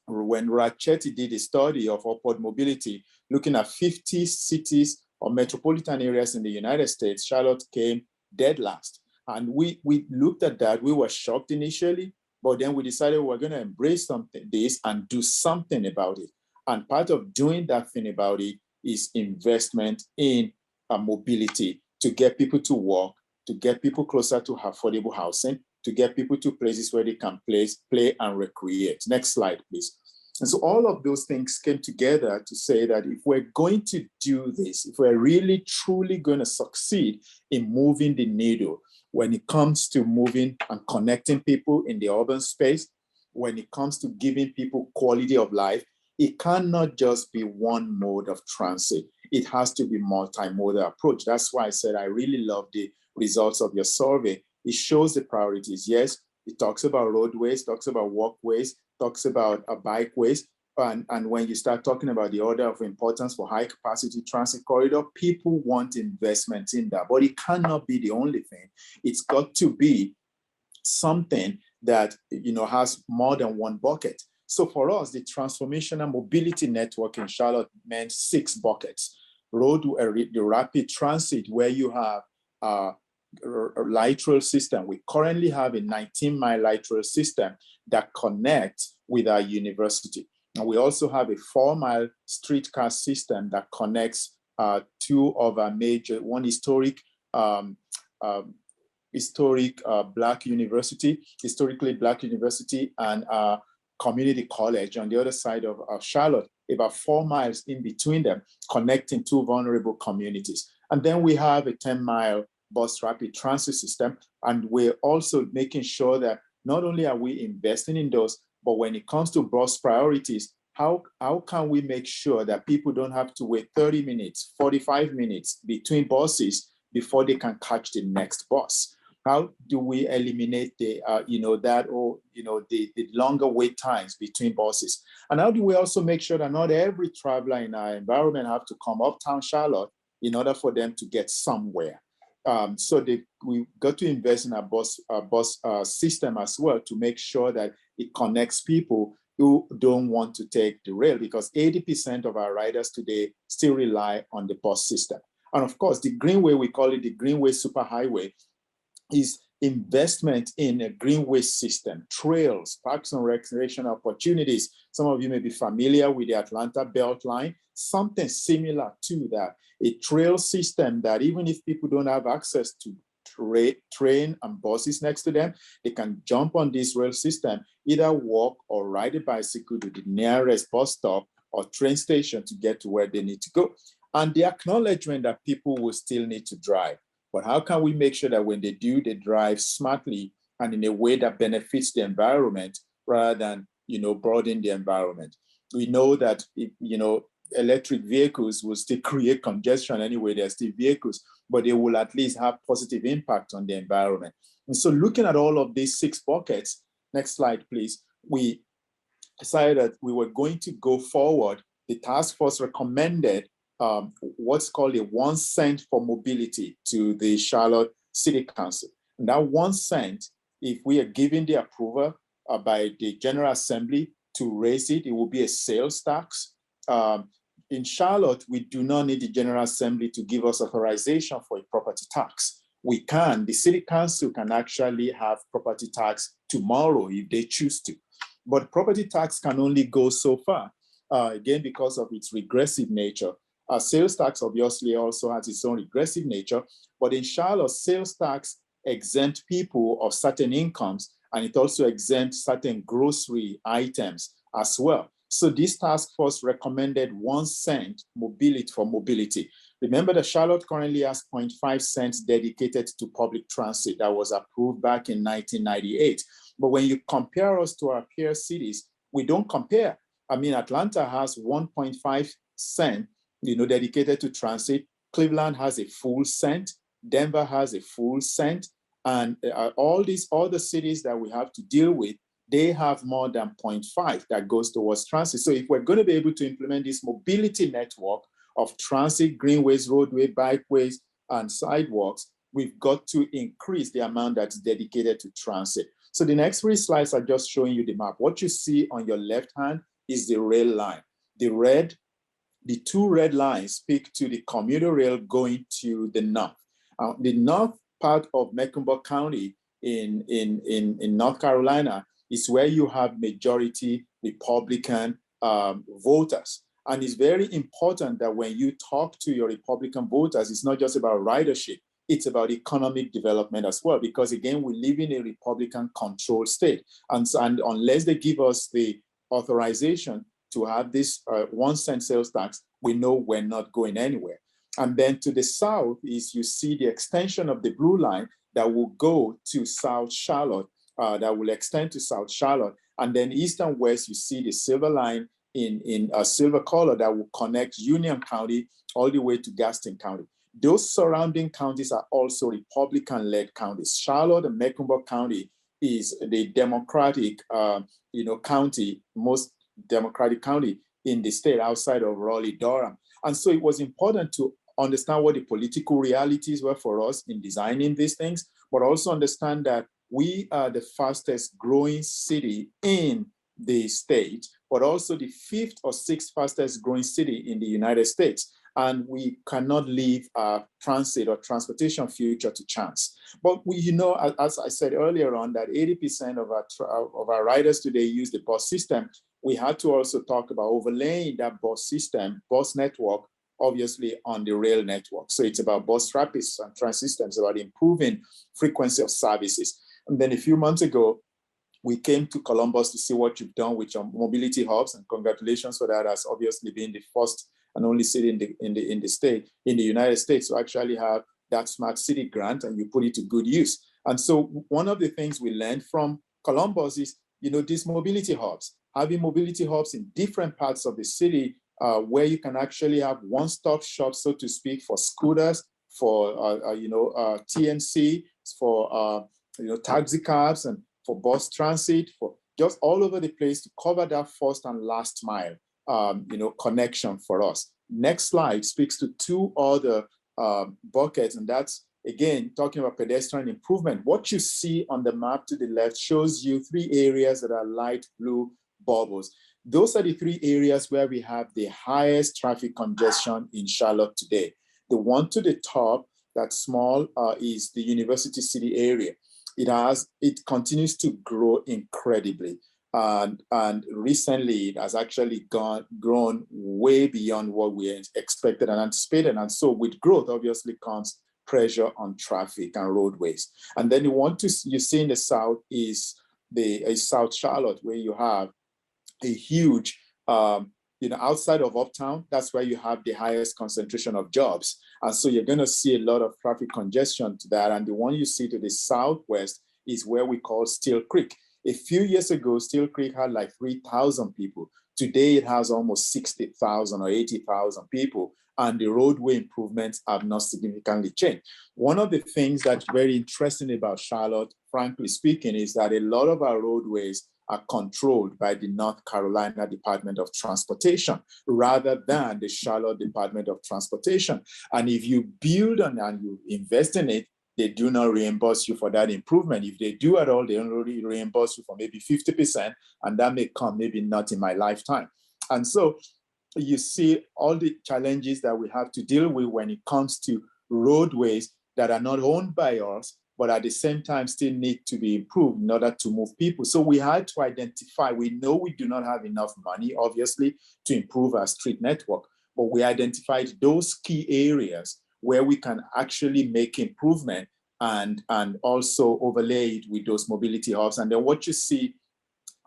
Rachetti did a study of upward mobility, looking at 50 cities or metropolitan areas in the United States, Charlotte came dead last. And we looked at that. We were shocked initially, but then we decided we're going to embrace this and do something about it. And part of doing that thing about it is investment in mobility to get people to work, to get people closer to affordable housing, to get people to places where they can play and recreate. Next slide, please. And so all of those things came together to say that if we're going to do this, if we're really truly going to succeed in moving the needle when it comes to moving and connecting people in the urban space, when it comes to giving people quality of life, it cannot just be one mode of transit. It has to be multimodal approach. That's why I said I really love the results of your survey. It shows the priorities. Yes, it talks about roadways, talks about walkways, talks about bikeways. And when you start talking about the order of importance for high capacity transit corridor, people want investment in that, but it cannot be the only thing. It's got to be something that has more than one bucket. So for us, the transformational mobility network in Charlotte meant 6 buckets. The rapid transit, where you have a light rail system. We currently have a 19-mile light rail system that connects with our university. And we also have a 4-mile streetcar system that connects 2 of our major, one historically Black university, and community college on the other side of Charlotte, about 4 miles in between them, connecting 2 vulnerable communities. And then we have a 10-mile bus rapid transit system. And we're also making sure that not only are we investing in those, but when it comes to bus priorities, how can we make sure that people don't have to wait 30 minutes, 45 minutes between buses before they can catch the next bus? How do we eliminate the longer wait times between buses? And how do we also make sure that not every traveler in our environment have to come uptown Charlotte in order for them to get somewhere? We got to invest in a bus system as well to make sure that it connects people who don't want to take the rail, because 80% of our riders today still rely on the bus system. And of course, the Greenway, we call it the Greenway Superhighway, is investment in a greenway system, trails, parks and recreation opportunities. Some of you may be familiar with the Atlanta Beltline, something similar to that. A trail system that even if people don't have access to train and buses next to them, they can jump on this rail system, either walk or ride a bicycle to the nearest bus stop or train station to get to where they need to go. And the acknowledgement that people will still need to drive. But how can we make sure that when they do, they drive smartly and in a way that benefits the environment rather than, broaden the environment? We know that, electric vehicles will still create congestion anyway. They're still vehicles, but they will at least have positive impact on the environment. And so looking at all of these 6 buckets, next slide, please, we decided that we were going to go forward. The task force recommended what's called a 1 cent for mobility to the Charlotte City Council. And that 1 cent, if we are given the approval by the General Assembly to raise it, it will be a sales tax. In Charlotte, we do not need the General Assembly to give us authorization for a property tax. The City Council can actually have property tax tomorrow if they choose to. But property tax can only go so far, again, because of its regressive nature. Sales tax obviously also has its own regressive nature, but in Charlotte, sales tax exempt people of certain incomes, and it also exempts certain grocery items as well. So this task force recommended 1 cent for mobility. Remember that Charlotte currently has 0.5 cents dedicated to public transit that was approved back in 1998. But when you compare us to our peer cities, we don't compare. I mean, Atlanta has 1.5 cent, dedicated to transit. Cleveland has a full cent. Denver has a full cent. And all these other cities that we have to deal with, they have more than 0.5 that goes towards transit. So if we're going to be able to implement this mobility network of transit, greenways, roadway, bikeways, and sidewalks, we've got to increase the amount that's dedicated to transit. So the next 3 slides are just showing you the map. What you see on your left hand is the rail line. The 2 red lines speak to the commuter rail going to the north. The north part of Mecklenburg County in North Carolina is where you have majority Republican voters. And it's very important that when you talk to your Republican voters, it's not just about ridership, it's about economic development as well, because again, we live in a Republican controlled state. And unless they give us the authorization to have this 1 cent sales tax, we know we're not going anywhere. And then to the south is you see the extension of the blue line that will go to South Charlotte, that will extend to South Charlotte. And then east and west, you see the silver line in a silver color that will connect Union County all the way to Gaston County. Those surrounding counties are also Republican-led counties. Charlotte and Mecklenburg County is the Democratic, county, most Democratic county in the state outside of Raleigh-Durham. And so it was important to understand what the political realities were for us in designing these things, but also understand that we are the fastest growing city in the state, but also the 5th or 6th fastest growing city in the United States. And we cannot leave our transit or transportation future to chance. But we, as I said earlier on, that 80% of our riders today use the bus system. We had to also talk about overlaying that bus system, bus network, obviously on the rail network. So it's about bus rapids and transit systems, about improving frequency of services. And then a few months ago, we came to Columbus to see what you've done with your mobility hubs, and congratulations for that, as obviously being the first and only city in the United States to actually have that smart city grant, and you put it to good use. And so one of the things we learned from Columbus is, these mobility hubs, having mobility hubs in different parts of the city where you can actually have one-stop shop, so to speak, for scooters, for TNC, for taxi cabs, and for bus transit, for just all over the place to cover that first and last mile, connection for us. Next slide speaks to 2 other buckets, and that's, again, talking about pedestrian improvement. What you see on the map to the left shows you 3 areas that are light blue bubbles. Those are the 3 areas where we have the highest traffic congestion in Charlotte today. The one to the top, that's small, is the University City area. It continues to grow incredibly. And recently it has actually grown way beyond what we expected and anticipated. And so with growth, obviously comes pressure on traffic and roadways. And then you see in the south is South Charlotte, where you have a huge, outside of Uptown, that's where you have the highest concentration of jobs. And so you're going to see a lot of traffic congestion to that. And the one you see to the southwest is where we call Steel Creek. A few years ago, Steel Creek had like 3,000 people. Today, it has almost 60,000 or 80,000 people, and the roadway improvements have not significantly changed. One of the things that's very interesting about Charlotte, frankly speaking, is that a lot of our roadways are controlled by the North Carolina Department of Transportation rather than the Charlotte Department of Transportation. And if you build and you invest in it, they do not reimburse you for that improvement. If they do at all, they only reimburse you for maybe 50%, and that may come maybe not in my lifetime. And so you see all the challenges that we have to deal with when it comes to roadways that are not owned by us, but at the same time still need to be improved in order to move people. So we had to identify, we know we do not have enough money, obviously, to improve our street network, but we identified those key areas where we can actually make improvement and also overlay it with those mobility hubs. And then what you see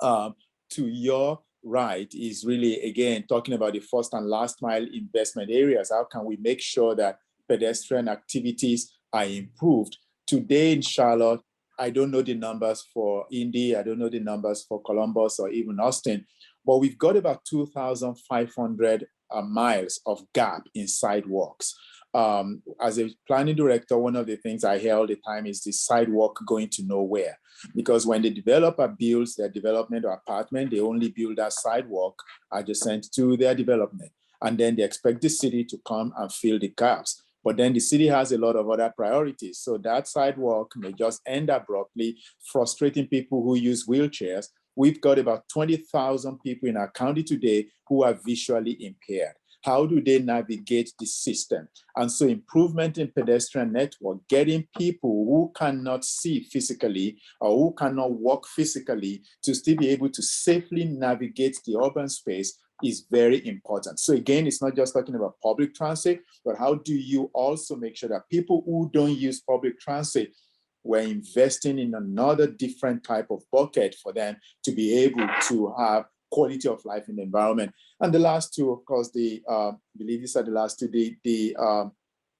to your right is really, again, talking about the first and last mile investment areas. How can we make sure that pedestrian activities are improved? Today in Charlotte, I don't know the numbers for Indy, I don't know the numbers for Columbus or even Austin, but we've got about 2,500 miles of gap in sidewalks. As a planning director, one of the things I hear all the time is the sidewalk going to nowhere. Because when the developer builds their development or apartment, they only build that sidewalk adjacent to their development. And then they expect the city to come and fill the gaps. But then the city has a lot of other priorities. So that sidewalk may just end abruptly, frustrating people who use wheelchairs. We've got about 20,000 people in our county today who are visually impaired. How do they navigate the system? And so improvement in pedestrian network, getting people who cannot see physically or who cannot walk physically to still be able to safely navigate the urban space is very important. So again, it's not just talking about public transit, but how do you also make sure that people who don't use public transit, we're investing in another different type of bucket for them to be able to have quality of life in the environment. And the last two, of course, I believe these are the last two, the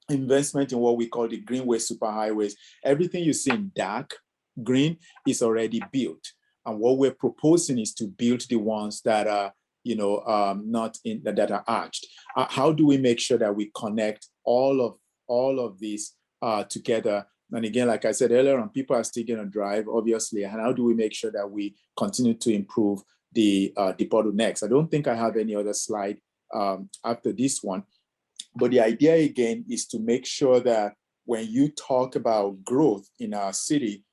investment in what we call the greenway superhighways. Everything you see in dark green is already built. And what we're proposing is to build the ones that are, not in that are arched. How do we make sure that we connect all of these together? And again, like I said earlier on, people are still going to drive, obviously. And how do we make sure that we continue to improve the bottlenecks? I don't think I have any other slide after this one. But the idea, again, is to make sure that when you talk about growth in our city,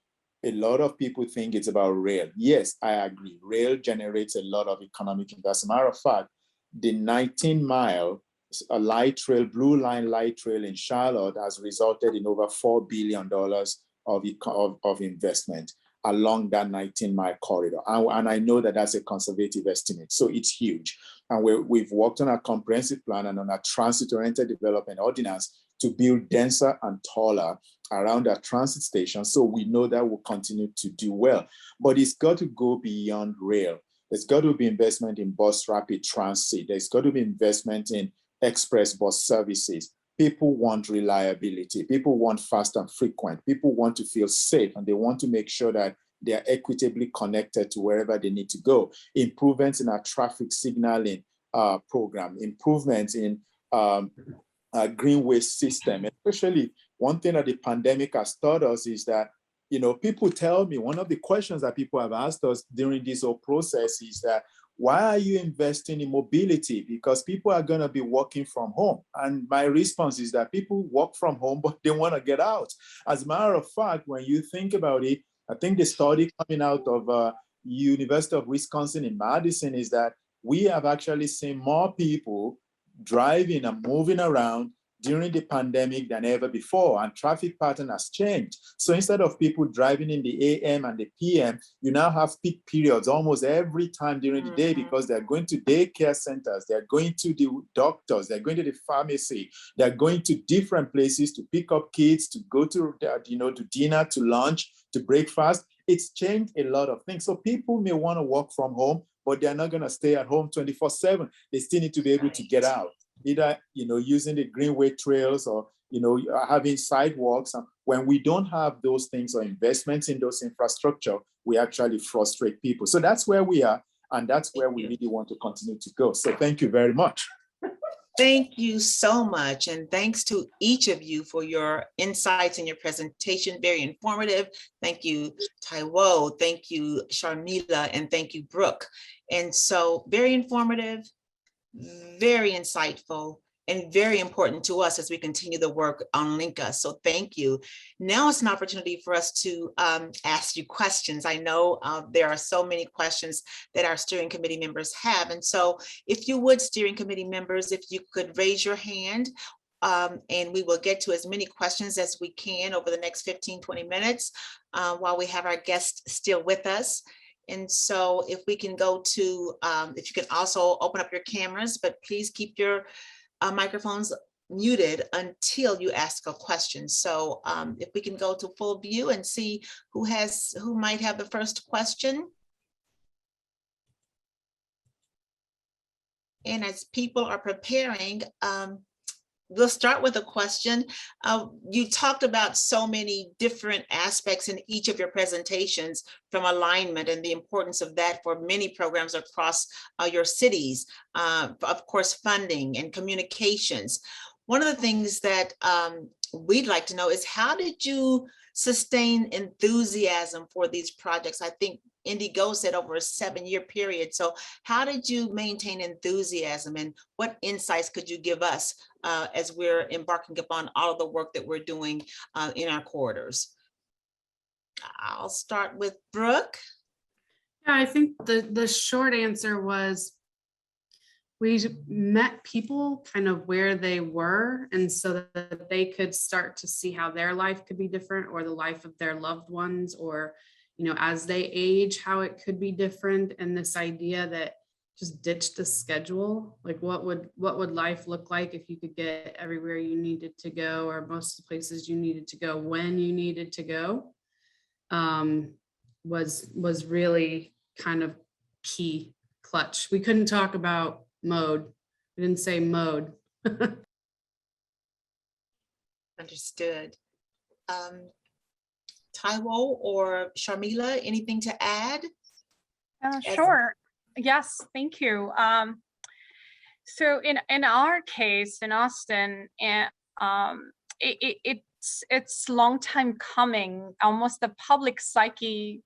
a lot of people think it's about rail. Yes, I agree. Rail generates a lot of economic investment. As a matter of fact, the 19-mile light rail, blue line light rail in Charlotte has resulted in over $4 billion of investment along that 19-mile corridor. And I know that that's a conservative estimate, so it's huge. And we've worked on a comprehensive plan and on a transit-oriented development ordinance to build denser and taller around our transit station. So we know that will continue to do well. But it's got to go beyond rail. There's got to be investment in bus rapid transit. There's got to be investment in express bus services. People want reliability. People want fast and frequent. People want to feel safe, and they want to make sure that they are equitably connected to wherever they need to go. Improvements in our traffic signaling program, improvements in greenway system. Especially one thing that the pandemic has taught us is that, people tell me, one of the questions that people have asked us during this whole process is that, why are you investing in mobility? Because people are going to be working from home. And my response is that people work from home, but they want to get out. As a matter of fact, when you think about it, I think the study coming out of University of Wisconsin in Madison is that we have actually seen more people driving and moving around during the pandemic than ever before, and traffic pattern has changed. So instead of people driving in the AM and the PM, you now have peak periods almost every time during the day, because they're going to daycare centers, they're going to the doctors, they're going to the pharmacy, they're going to different places to pick up kids, to go to, to dinner, to lunch, to breakfast. It's changed a lot of things. So people may want to work from home, but they're not going to stay at home 24/7. They still need to be able to get out, either using the greenway trails or having sidewalks. And when we don't have those things or investments in those infrastructure, we actually frustrate people. So that's where we are, and that's where we really want to continue to go. So thank you very much. Thank you so much. And thanks to each of you for your insights and your presentation. Very informative. Thank you, Taiwo. Thank you, Sharmila. And thank you, Brooke. And so very informative, very insightful, and very important to us as we continue the work on Linka. So thank you. Now it's an opportunity for us to ask you questions. I know there are so many questions that our steering committee members have. And so if you would, steering committee members, if you could raise your hand, and we will get to as many questions as we can over the next 15-20 minutes while we have our guests still with us. And so if we can go to, if you can also open up your cameras, but please keep your microphones muted until you ask a question. So if we can go to full view and see who might have the first question. And as people are preparing, we'll start with a question. You talked about so many different aspects in each of your presentations, from alignment and the importance of that for many programs across your cities, of course, funding and communications. One of the things that we'd like to know is, how did you sustain enthusiasm for these projects? I think Indigo said over a 7-year period. So how did you maintain enthusiasm, and what insights could you give us as we're embarking upon all of the work that we're doing in our corridors? I'll start with Brooke. Yeah, I think the short answer was we met people kind of where they were, and so that they could start to see how their life could be different, or the life of their loved ones, or, you know, as they age, how it could be different. And this idea that just ditch the schedule, like what would life look like if you could get everywhere you needed to go, or most of the places you needed to go when you needed to go, was really kind of key, clutch. We couldn't talk about mode. We didn't say mode. Understood. Taiwo or Sharmila, anything to add? Sure. Yes, thank you. So in our case in Austin, it's long time coming. Almost the public psyche,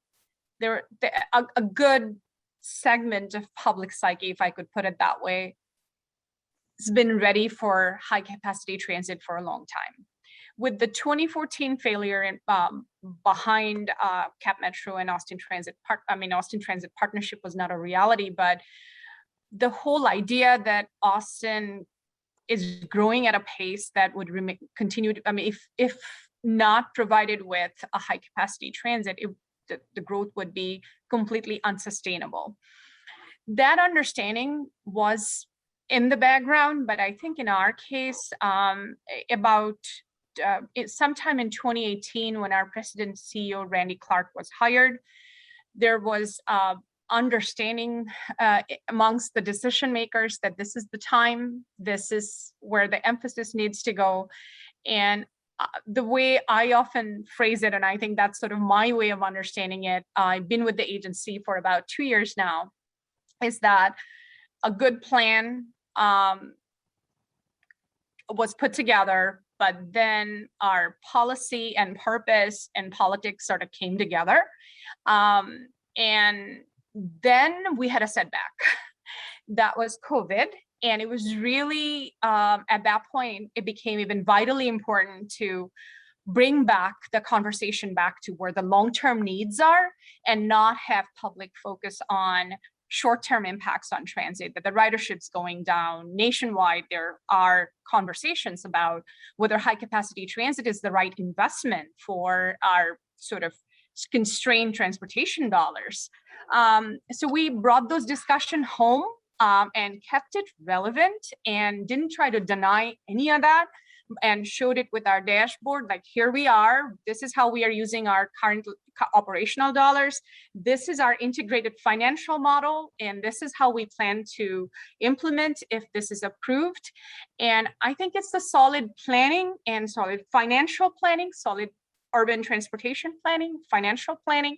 a good segment of public psyche, if I could put it that way, has been ready for high capacity transit for a long time. With the 2014 failure in, behind Cap Metro and Austin Transit, Austin Transit partnership was not a reality, but the whole idea that Austin is growing at a pace that would continue to, if not provided with a high capacity transit, the growth would be completely unsustainable. That understanding was in the background, but I think in our case, sometime in 2018, when our president CEO Randy Clark was hired, there was understanding amongst the decision makers that this is the time, this is where the emphasis needs to go. And the way I often phrase it, and I think that's sort of my way of understanding it, I've been with the agency for about 2 years now, is that a good plan was put together, but then our policy and purpose and politics sort of came together. And then we had a setback. That was COVID. And it was really, at that point, it became even vitally important to bring back the conversation back to where the long-term needs are, and not have public focus on short-term impacts on transit, that the ridership's going down nationwide. There are conversations about whether high-capacity transit is the right investment for our sort of constrained transportation dollars. So we brought those discussions home and kept it relevant and didn't try to deny any of that, and showed it with our dashboard, like, here we are, this is how we are using our current operational dollars, this is our integrated financial model, and this is how we plan to implement if this is approved. And I think it's the solid planning and solid financial planning, solid urban transportation planning, financial planning,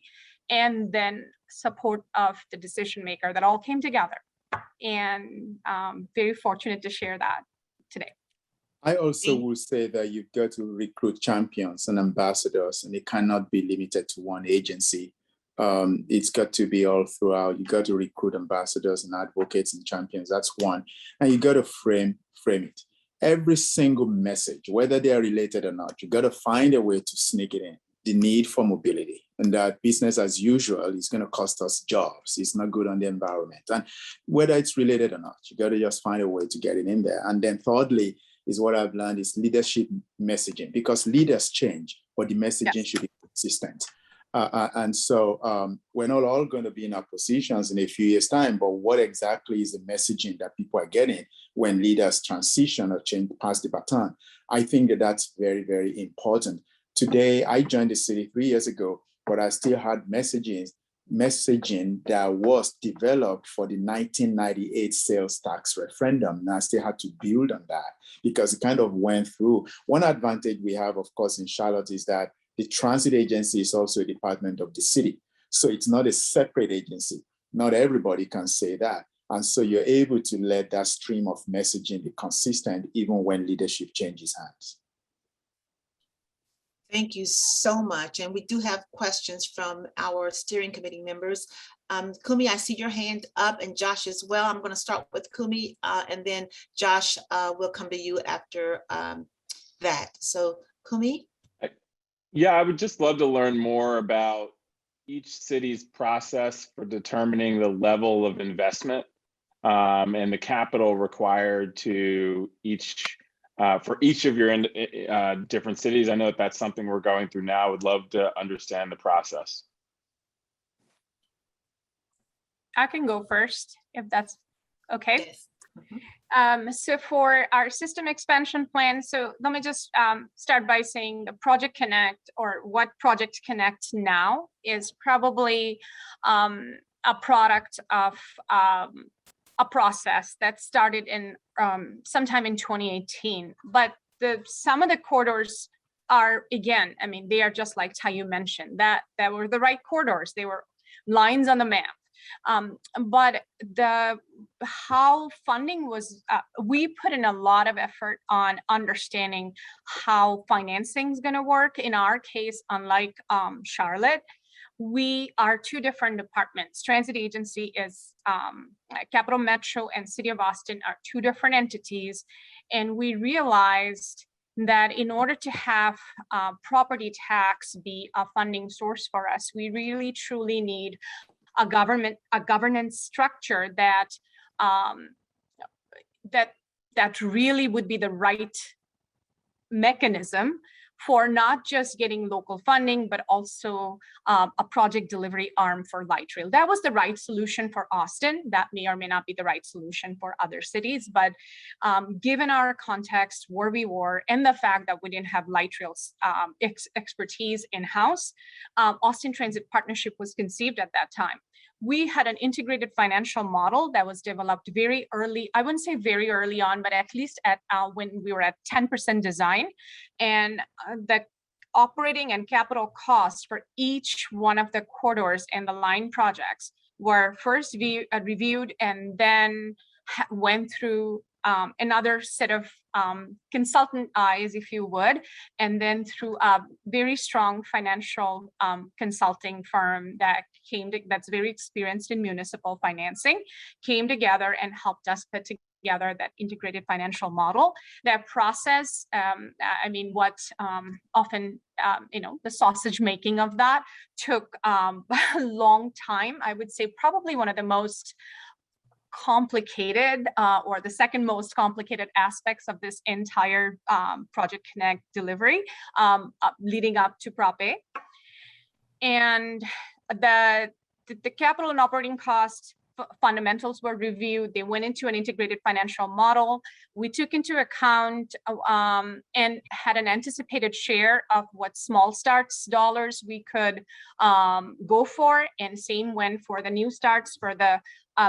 and then support of the decision maker that all came together. And very fortunate to share that today. I also will say that you've got to recruit champions and ambassadors, and it cannot be limited to one agency. It's got to be all throughout. You got to recruit ambassadors and advocates and champions. That's one. And you got to frame it. Every single message, whether they are related or not, you got to find a way to sneak it in. The need for mobility, and that business as usual is going to cost us jobs. It's not good on the environment. And whether it's related or not, you got to just find a way to get it in there. And then thirdly, is what I've learned is leadership messaging, because leaders change, but the messaging should be consistent. And so we're not all going to be in our positions in a few years' time, but what exactly is the messaging that people are getting when leaders transition or change, pass the baton? I think that that's very, very important. Today, I joined the city 3 years ago, but I still had messaging that was developed for the 1998 sales tax referendum. And I still had to build on that because it kind of went through. One advantage we have, of course, in Charlotte is that the transit agency is also a department of the city. So it's not a separate agency. Not everybody can say that. And so you're able to let that stream of messaging be consistent even when leadership changes hands. Thank you so much. And we do have questions from our steering committee members. Kumi, I see your hand up, and Josh as well. I'm going to start with Kumi, and then Josh will come to you after that. So Kumi? Yeah, I would just love to learn more about each city's process for determining the level of investment and the capital required to for each of your different cities. I know that that's something we're going through now. Would love to understand the process. I can go first if that's okay. Yes. So for our system expansion plan, so let me just start by saying the Project Connect, or what Project Connect now is, probably a product of a process that started in sometime in 2018. But some of the corridors are, again, I mean, they are just like Tayu mentioned, that were the right corridors. They were lines on the map. But how funding was, we put in a lot of effort on understanding how financing is going to work. In our case, unlike Charlotte, we are two different departments. Transit agency is Capital Metro, and City of Austin are two different entities. And we realized that in order to have property tax be a funding source for us, we really truly need a governance structure that that really would be the right mechanism for not just getting local funding, but also a project delivery arm for light rail. That was the right solution for Austin. That may or may not be the right solution for other cities, but given our context, where we were, and the fact that we didn't have light rail's expertise in-house, Austin Transit Partnership was conceived at that time. We had an integrated financial model that was developed very early. I wouldn't say very early on, but at least at when we were at 10% design, and the operating and capital costs for each one of the corridors and the line projects were first reviewed, and then went through another set of consultant eyes, if you would, and then through a very strong financial consulting firm that's very experienced in municipal financing, came together and helped us put together that integrated financial model. That process, I mean, what often, the sausage making of that took a long time. I would say probably one of the most complicated or the second most complicated aspects of this entire Project Connect delivery leading up to Prop A. And the capital and operating cost fundamentals were reviewed. They went into an integrated financial model. We took into account and had an anticipated share of what small starts dollars we could go for, and same went for the new starts for the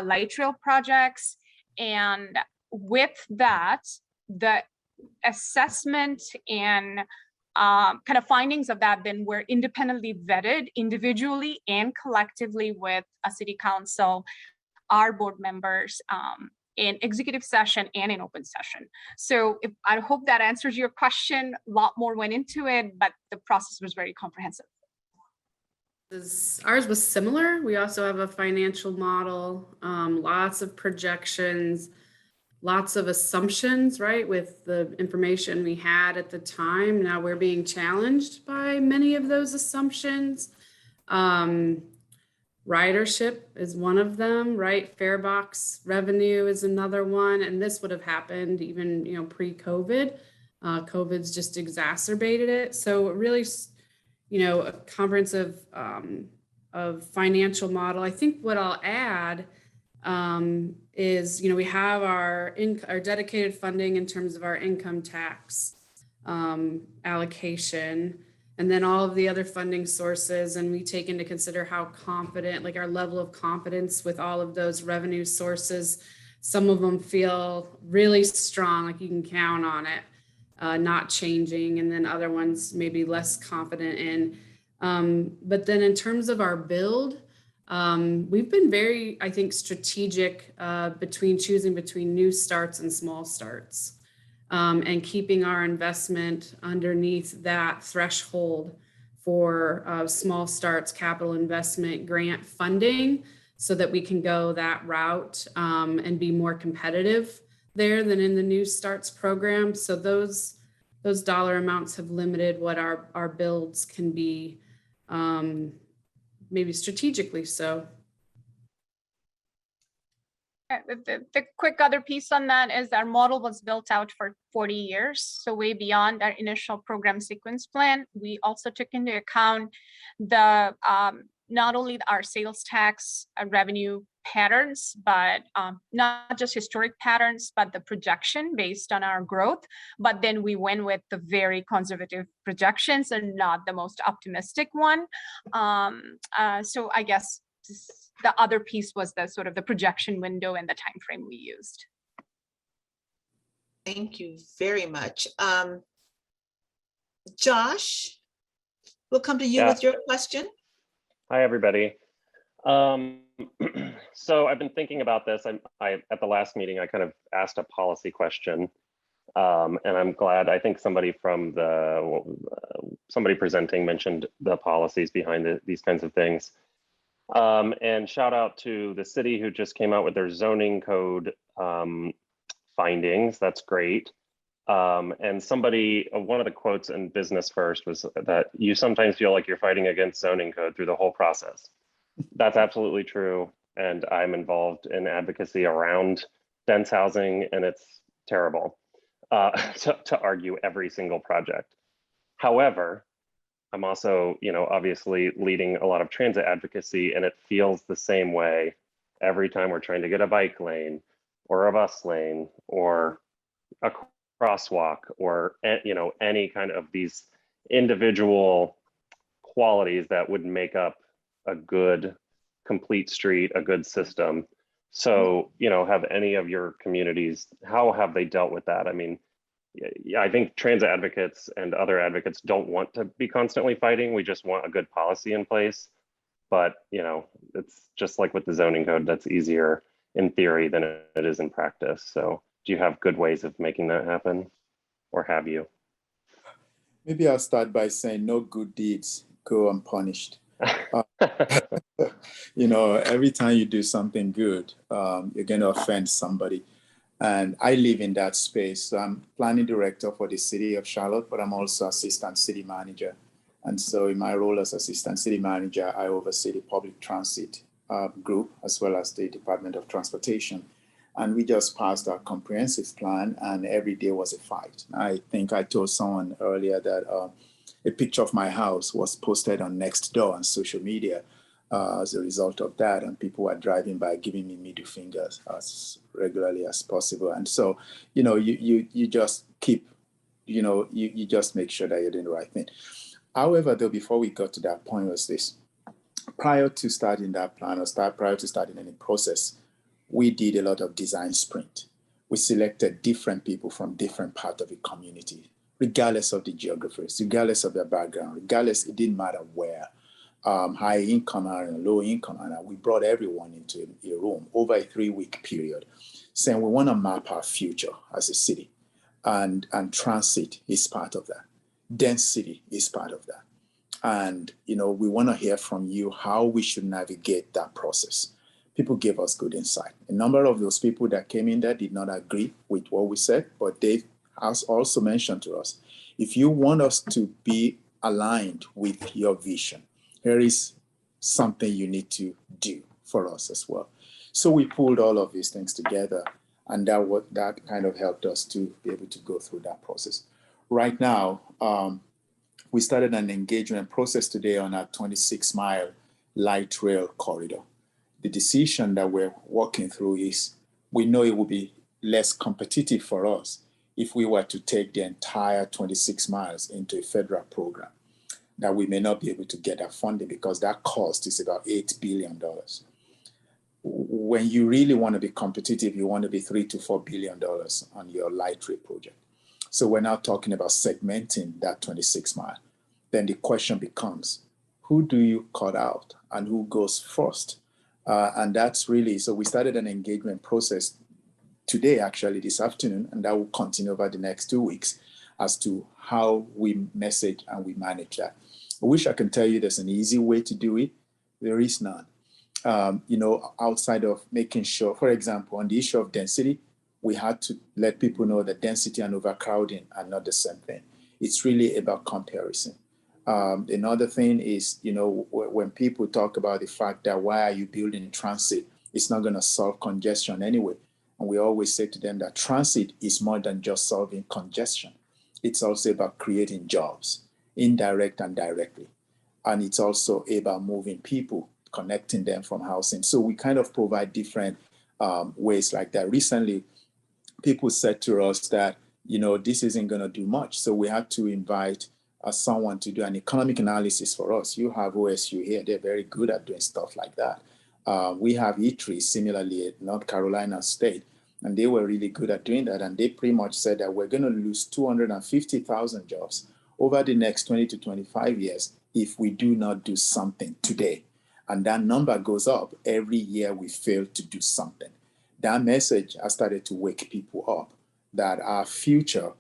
light rail projects. And with that, the assessment and kind of findings of that then were independently vetted individually and collectively with a city council, our board members, in executive session and in open session. So I hope that answers your question. A lot more went into it, but the process was very comprehensive. Ours was similar. We also have a financial model, lots of projections, lots of assumptions, right? With the information we had at the time. Now we're being challenged by many of those assumptions. Ridership is one of them, right? Farebox revenue is another one. And this would have happened even, pre-COVID. COVID's just exacerbated it. So it really, a comprehensive of financial model. I think what I'll add is, we have our dedicated funding in terms of our income tax allocation, and then all of the other funding sources. And we take into consider how confident, like our level of confidence with all of those revenue sources. Some of them feel really strong, like you can count on it, not changing. And then other ones maybe less confident in. But then in terms of our build, we've been very, I think, strategic choosing between new starts and small starts, and keeping our investment underneath that threshold for small starts, capital investment, grant funding, so that we can go that route and be more competitive there than in the new starts program. So those dollar amounts have limited what our builds can be, maybe strategically so. The quick other piece on that is our model was built out for 40 years, so way beyond our initial program sequence plan. We also took into account the not only our sales tax revenue patterns, but not just historic patterns, but the projection based on our growth. But then we went with the very conservative projections and not the most optimistic one. So I guess the other piece was the sort of the projection window and the time frame we used. Thank you very much. Josh, we'll come to you with your question. Hi, everybody. So I've been thinking about this. I at the last meeting, I kind of asked a policy question, and I'm glad. I think somebody from somebody presenting mentioned the policies behind these kinds of things. And shout out to the city who just came out with their zoning code findings. That's great. And somebody, one of the quotes in Business First was that you sometimes feel like you're fighting against zoning code through the whole process. That's absolutely true. And I'm involved in advocacy around dense housing, and it's terrible to argue every single project. However, I'm also, obviously leading a lot of transit advocacy, and it feels the same way every time we're trying to get a bike lane or a bus lane or a crosswalk or, any kind of these individual qualities that would make up a good complete street, a good system. So, have any of your communities, how have they dealt with that? I mean, yeah, I think transit advocates and other advocates don't want to be constantly fighting. We just want a good policy in place. But, it's just like with the zoning code, that's easier in theory than it is in practice. So do you have good ways of making that happen, or have you? Maybe I'll start by saying no good deeds go unpunished. Every time you do something good, you're going to offend somebody. And I live in that space. So I'm planning director for the city of Charlotte, but I'm also assistant city manager. And so in my role as assistant city manager, I oversee the public transit group, as well as the Department of Transportation. And we just passed our comprehensive plan, and every day was a fight. I think I told someone earlier that a picture of my house was posted on Nextdoor on social media as a result of that, and people were driving by giving me middle fingers as regularly as possible. And so, you just keep, you just make sure that you're doing the right thing. However, though, before we got to that point was this: prior to starting that plan, prior to starting any process, we did a lot of design sprint. We selected different people from different parts of the community, regardless of the geographies, regardless of their background, regardless, it didn't matter where, high income and low income. And we brought everyone into a room over a 3-week period, saying we want to map our future as a city. And transit is part of that. Density is part of that. And, we want to hear from you how we should navigate that process. People gave us good insight. A number of those people that came in there did not agree with what we said, but they has also mentioned to us, if you want us to be aligned with your vision, here is something you need to do for us as well. So we pulled all of these things together, and that kind of helped us to be able to go through that process. Right now, we started an engagement process today on our 26-mile light rail corridor. The decision that we're working through is, we know it will be less competitive for us if we were to take the entire 26 miles into a federal program, that we may not be able to get that funding because that cost is about $8 billion. When you really want to be competitive, you want to be $3 to $4 billion on your light rail project. So we're now talking about segmenting that 26 mile. Then the question becomes, who do you cut out and who goes first? And that's really, so we started an engagement process today, actually this afternoon, and that will continue over the next 2 weeks as to how we message and we manage that. I wish I can tell you there's an easy way to do it. There is none. Outside of making sure, for example, on the issue of density, we had to let people know that density and overcrowding are not the same thing. It's really about comparison. Another thing is, when people talk about the fact that why are you building transit It's not going to solve congestion anyway. And we always say to them that transit is more than just solving congestion. It's also about creating jobs, indirect and directly. And it's also about moving people, connecting them from housing. So we kind of provide different ways like that. Recently, people said to us that, this isn't going to do much. So we had to invite someone to do an economic analysis for us. You have OSU here. They're very good at doing stuff like that. We have E3 similarly at North Carolina State, and they were really good at doing that. And they pretty much said that we're going to lose 250,000 jobs over the next 20 to 25 years if we do not do something today. And that number goes up every year we fail to do something. That message has started to wake people up that our future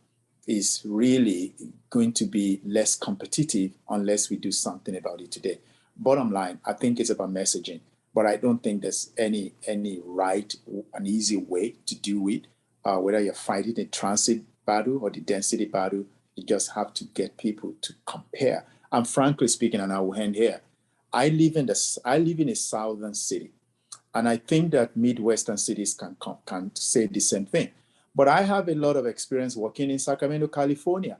is really going to be less competitive unless we do something about it today. Bottom line, I think it's about messaging, but I don't think there's any right and easy way to do it. Whether you're fighting the transit battle or the density battle, you just have to get people to compare. And frankly speaking, and I will end here, I live in a southern city, and I think that Midwestern cities can say the same thing. But I have a lot of experience working in Sacramento, California.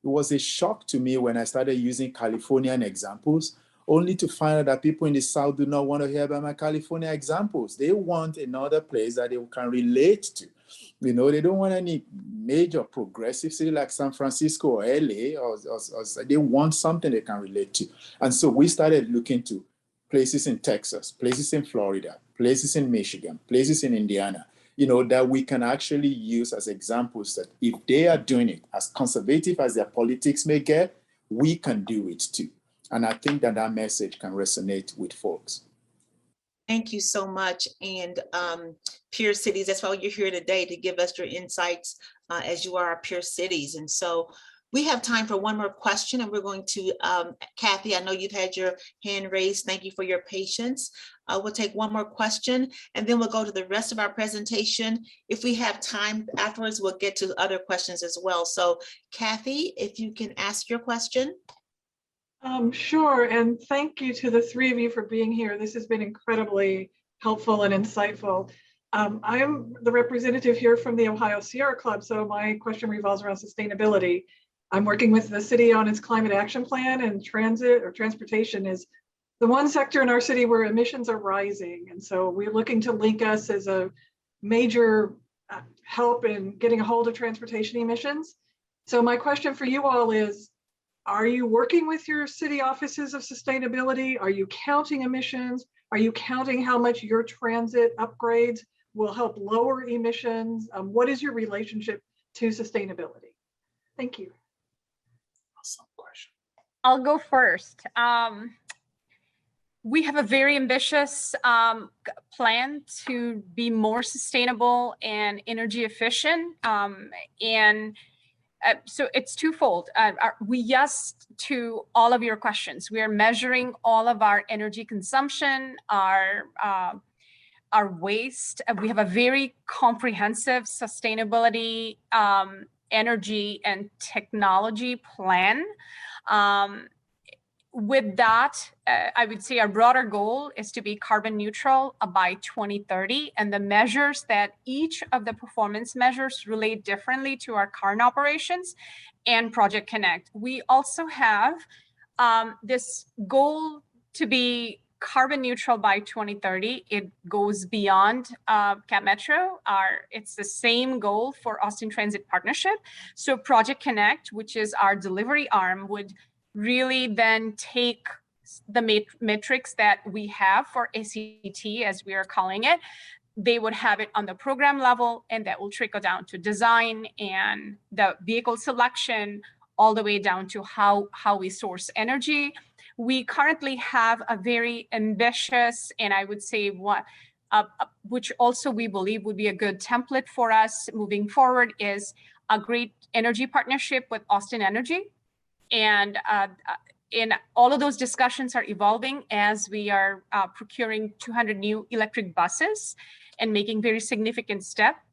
It was a shock to me when I started using Californian examples, only to find out that people in the South do not want to hear about my California examples. They want another place that they can relate to. They don't want any major progressive city like San Francisco or LA, or they want something they can relate to. And so we started looking to places in Texas, places in Florida, places in Michigan, places in Indiana, that we can actually use as examples that if they are doing it, as conservative as their politics may get, we can do it too. And I think that message can resonate with folks. Thank you so much. And peer cities, that's why you're here today, to give us your insights as you are our peer cities. And so we have time for one more question, and we're going to, Kathy, I know you've had your hand raised. Thank you for your patience. We'll take one more question, and then we'll go to the rest of our presentation. If we have time afterwards, we'll get to other questions as well. So Kathy, if you can ask your question. Sure, and thank you to the three of you for being here. This has been incredibly helpful and insightful. I'm the representative here from the Ohio Sierra Club, so my question revolves around sustainability. I'm working with the city on its climate action plan, and transit or transportation is the one sector in our city where emissions are rising. And so we're looking to LinkUS as a major help in getting a hold of transportation emissions. So my question for you all is, are you working with your city offices of sustainability? Are you counting emissions? Are you counting how much your transit upgrades will help lower emissions? What is your relationship to sustainability? Thank you. Awesome question. I'll go first. We have a very ambitious plan to be more sustainable and energy efficient. So it's twofold. Yes to all of your questions. We are measuring all of our energy consumption, our waste. We have a very comprehensive sustainability, energy and technology plan. With that, I would say our broader goal is to be carbon neutral by 2030. And the measures that each of the performance measures relate differently to our current operations and Project Connect. We also have this goal to be carbon neutral by 2030. It goes beyond Cap Metro. It's the same goal for Austin Transit Partnership. So Project Connect, which is our delivery arm, would really then take the metrics that we have for ACT, as we are calling it. They would have it on the program level, and that will trickle down to design and the vehicle selection, all the way down to how we source energy. We currently have a very ambitious, and I would say which also we believe would be a good template for us moving forward, is a great energy partnership with Austin Energy. And in all of those discussions are evolving as we are procuring 200 new electric buses and making very significant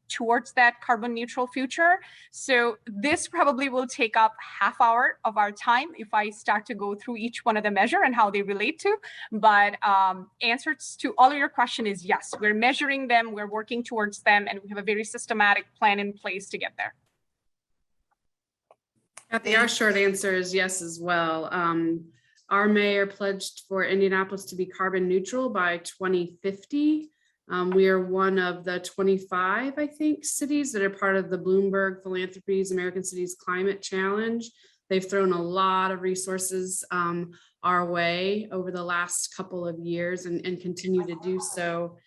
towards that carbon neutral future. So this probably will take up half hour of our time if I start to go through each one of the measure and how they relate to. But answers to all of your question is yes, we're measuring them, we're working towards them, and we have a very systematic plan in place to get there. Kathy, our short answer is yes as well. Our mayor pledged for Indianapolis to be carbon neutral by 2050. We are one of the 25, I think, cities that are part of the Bloomberg Philanthropies American Cities Climate Challenge. They've thrown a lot of resources our way over the last couple of years and continue to do so.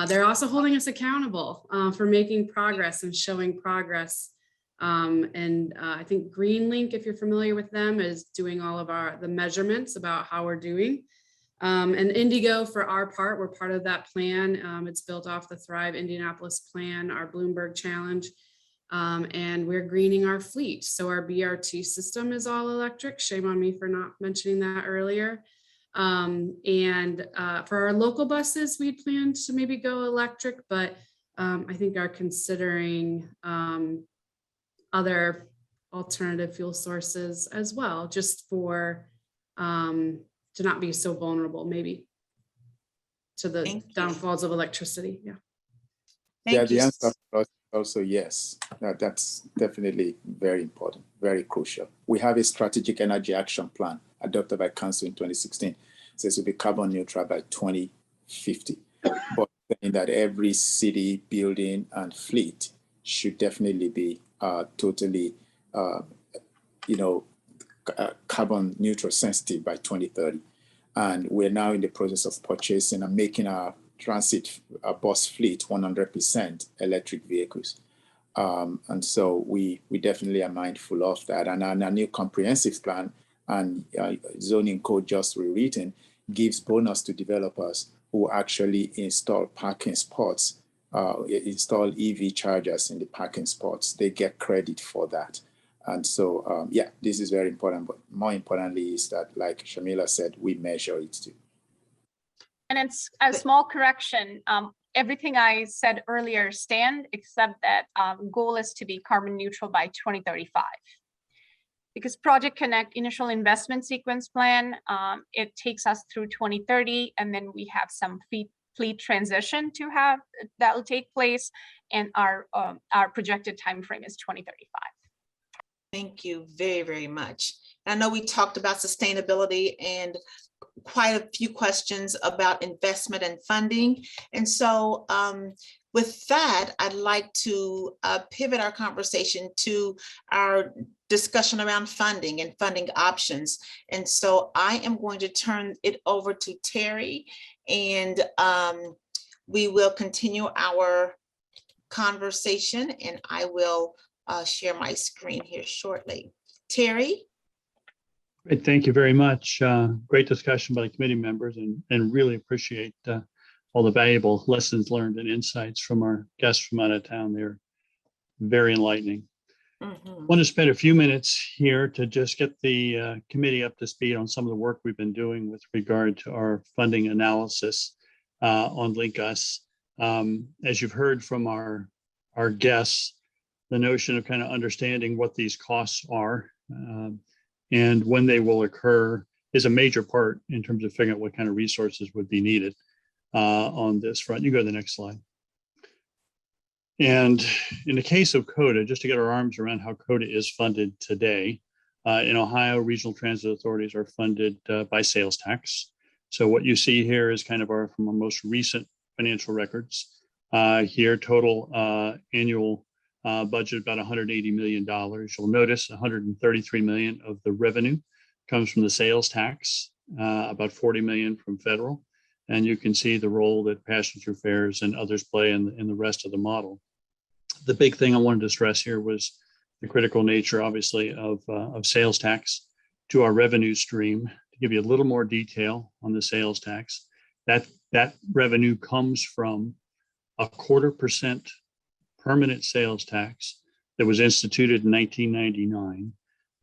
They're also holding us accountable for making progress and showing progress. I think GreenLink, if you're familiar with them, is doing all of the measurements about how we're doing. And Indigo, for our part, we're part of that plan. It's built off the Thrive Indianapolis plan, our Bloomberg Challenge, and we're greening our fleet. So our BRT system is all electric. Shame on me for not mentioning that earlier. For our local buses, we plan to maybe go electric, but I think are considering other alternative fuel sources as well, just for to not be so vulnerable maybe to the downfalls of electricity. Yeah. Yeah, the answer is also yes. That's definitely very important, very crucial. We have a strategic energy action plan adopted by Council in 2016. It says we'll be carbon neutral by 2050. But saying that every city, building, and fleet should definitely be totally, carbon neutral sensitive by 2030. And we're now in the process of purchasing and making our transit bus fleet 100% electric vehicles. And so we definitely are mindful of that. And our new comprehensive plan and zoning code just rewritten gives bonus to developers who actually install parking spots, install EV chargers in the parking spots. They get credit for that. And so, this is very important. But more importantly is that, like Shamila said, we measure it too. And it's a small correction. Everything I said earlier stand, except that goal is to be carbon neutral by 2035. Because Project Connect initial investment sequence plan, it takes us through 2030, and then we have some fleet transition that will take place, and our projected time frame is 2035. Thank you very, very much. I know we talked about sustainability and quite a few questions about investment and funding. And so with that, I'd like to pivot our conversation to our discussion around funding and funding options. And so I am going to turn it over to Terry, and we will continue our conversation, and I will share my screen here shortly. Terry? Great, thank you very much. Great discussion by the committee members, and really appreciate all the valuable lessons learned and insights from our guests from out of town. They're very enlightening. I want to spend a few minutes here to just get the committee up to speed on some of the work we've been doing with regard to our funding analysis on LinkUS. As you've heard from our guests, the notion of kind of understanding what these costs are and when they will occur is a major part in terms of figuring out what kind of resources would be needed on this front. You go to the next slide. And in the case of CODA, just to get our arms around how CODA is funded today, in Ohio, regional transit authorities are funded by sales tax. So what you see here is kind of from our most recent financial records. Here, total annual budget about $180 million. You'll notice $133 million of the revenue comes from the sales tax, about $40 million from federal. And you can see the role that passenger fares and others play in the rest of the model. The big thing I wanted to stress here was the critical nature, obviously, of sales tax to our revenue stream. To give you a little more detail on the sales tax, that revenue comes from a 0.25% permanent sales tax that was instituted in 1999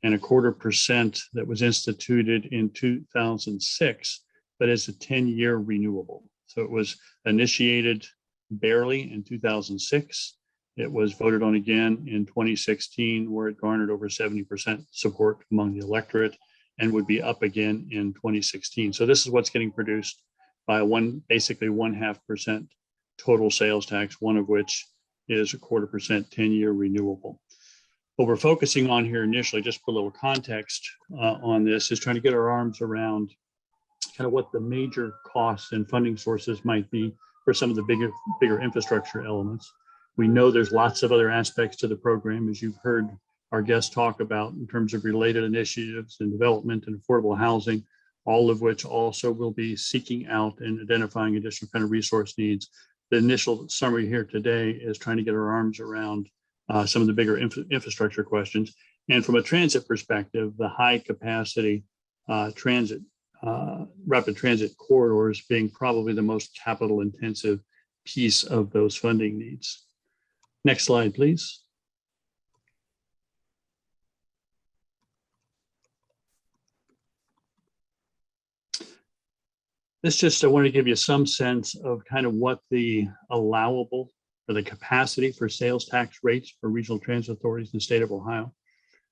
and a 0.25% that was instituted in 2006, but it's a 10-year renewable. So it was initiated barely in 2006. It was voted on again in 2016, where it garnered over 70% support among the electorate and would be up again in 2016. So this is what's getting produced by basically 0.5% total sales tax, one of which is 0.25% 10-year renewable. What we're focusing on here initially, just for a little context on this, is trying to get our arms around kind of what the major costs and funding sources might be for some of the bigger infrastructure elements. We know there's lots of other aspects to the program, as you've heard our guests talk about, in terms of related initiatives and development and affordable housing, all of which also will be seeking out and identifying additional kind of resource needs. The initial summary here today is trying to get our arms around some of the bigger infrastructure questions. And from a transit perspective, the high capacity rapid transit corridors being probably the most capital intensive piece of those funding needs. Next slide, please. I want to give you some sense of kind of what the allowable or the capacity for sales tax rates for regional transit authorities in the state of Ohio.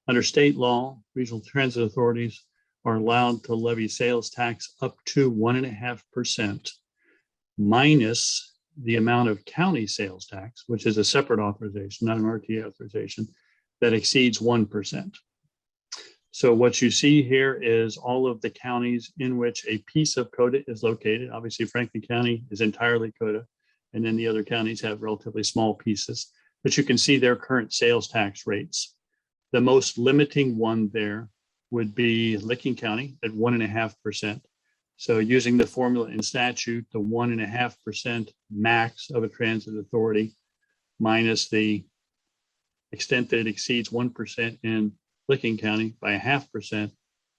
Under state law, regional transit authorities are allowed to levy sales tax up to 1.5% minus the amount of county sales tax, which is a separate authorization, not an RTA authorization, that exceeds 1%. So what you see here is all of the counties in which a piece of COTA is located. Obviously, Franklin County is entirely COTA, and then the other counties have relatively small pieces, but you can see their current sales tax rates. The most limiting one there would be Licking County at 1.5%. So using the formula in statute, the 1.5% max of a transit authority minus the extent that it exceeds 1% in Licking County by 0.5%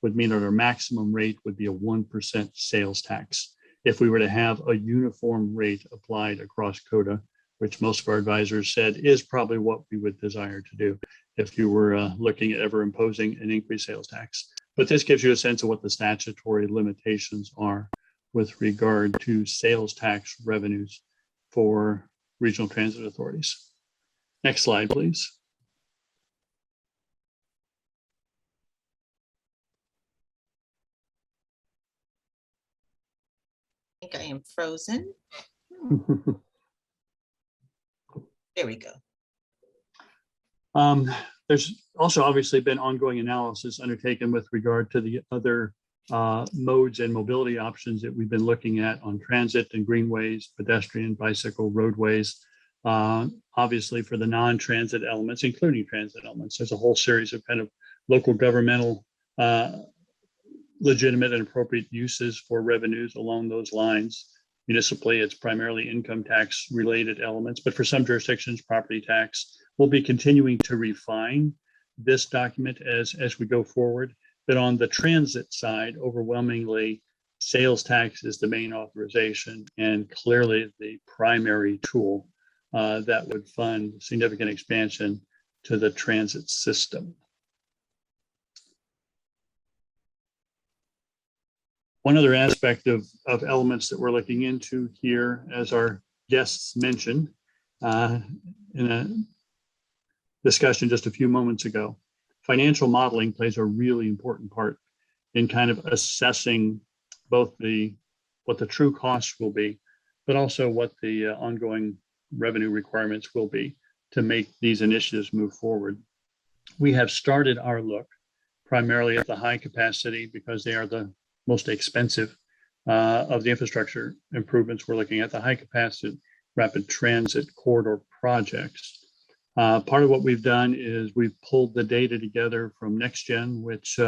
would mean that our maximum rate would be a 1% sales tax. If we were to have a uniform rate applied across COTA, which most of our advisors said is probably what we would desire to do if you were looking at ever imposing an increased sales tax. But this gives you a sense of what the statutory limitations are with regard to sales tax revenues for regional transit authorities. Next slide, please. I think I am frozen. There we go. There's also obviously been ongoing analysis undertaken with regard to the other modes and mobility options that we've been looking at on transit and greenways, pedestrian, bicycle, roadways. Obviously for the non-transit elements, including transit elements, there's a whole series of kind of local governmental legitimate and appropriate uses for revenues along those lines. Municipally, it's primarily income tax related elements, but for some jurisdictions, property tax. We'll be continuing to refine this document as we go forward. But on the transit side, overwhelmingly, sales tax is the main authorization and clearly the primary tool that would fund significant expansion to the transit system. One other aspect of elements that we're looking into here, as our guests mentioned in a discussion just a few moments ago, financial modeling plays a really important part in kind of assessing both what the true costs will be, but also what the ongoing revenue requirements will be to make these initiatives move forward. We have started our look primarily at the high capacity because they are the most expensive of the infrastructure improvements. We're looking at the high capacity rapid transit corridor projects. Part of what we've done is we've pulled the data together from NextGen, which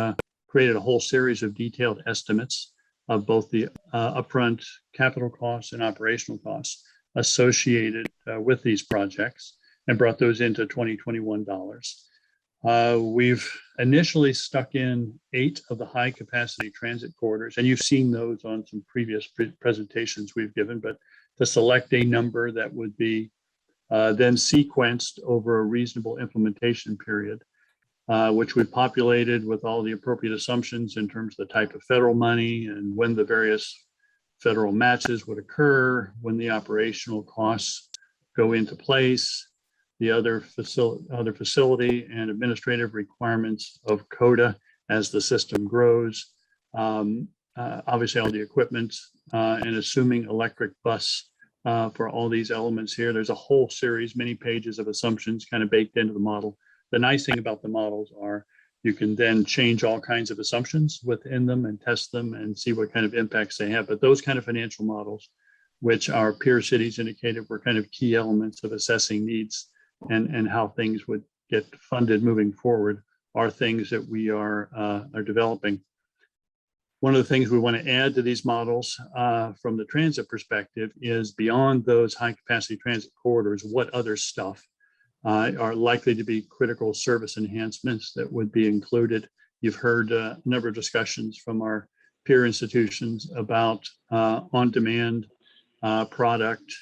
created a whole series of detailed estimates of both the upfront capital costs and operational costs associated with these projects and brought those into 2021 dollars. We've initially stuck in 8 of the high capacity transit corridors, and you've seen those on some previous presentations we've given, but to select a number that would be then sequenced over a reasonable implementation period, which we populated with all the appropriate assumptions in terms of the type of federal money and when the various federal matches would occur, when the operational costs go into place, the other facility and administrative requirements of CODA as the system grows. Obviously, all the equipment and assuming electric bus for all these elements here. There's a whole series, many pages of assumptions kind of baked into the model. The nice thing about the models are you can then change all kinds of assumptions within them and test them and see what kind of impacts they have. But those kind of financial models, which our peer cities indicated were kind of key elements of assessing needs and how things would get funded moving forward, are things that we are developing. One of the things we want to add to these models from the transit perspective is beyond those high capacity transit corridors, what other stuff are likely to be critical service enhancements that would be included. You've heard a number of discussions from our peer institutions about on-demand product,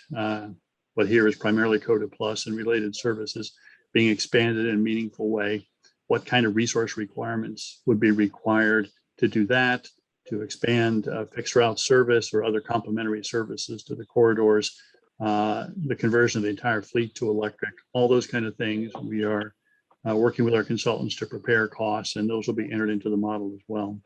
what here is primarily CODA Plus and related services being expanded in a meaningful way. What kind of resource requirements would be required to do that, to expand fixed route service or other complementary services to the corridors, the conversion of the entire fleet to electric, all those kind of things. We are working with our consultants to prepare costs, and those will be entered into the model as well.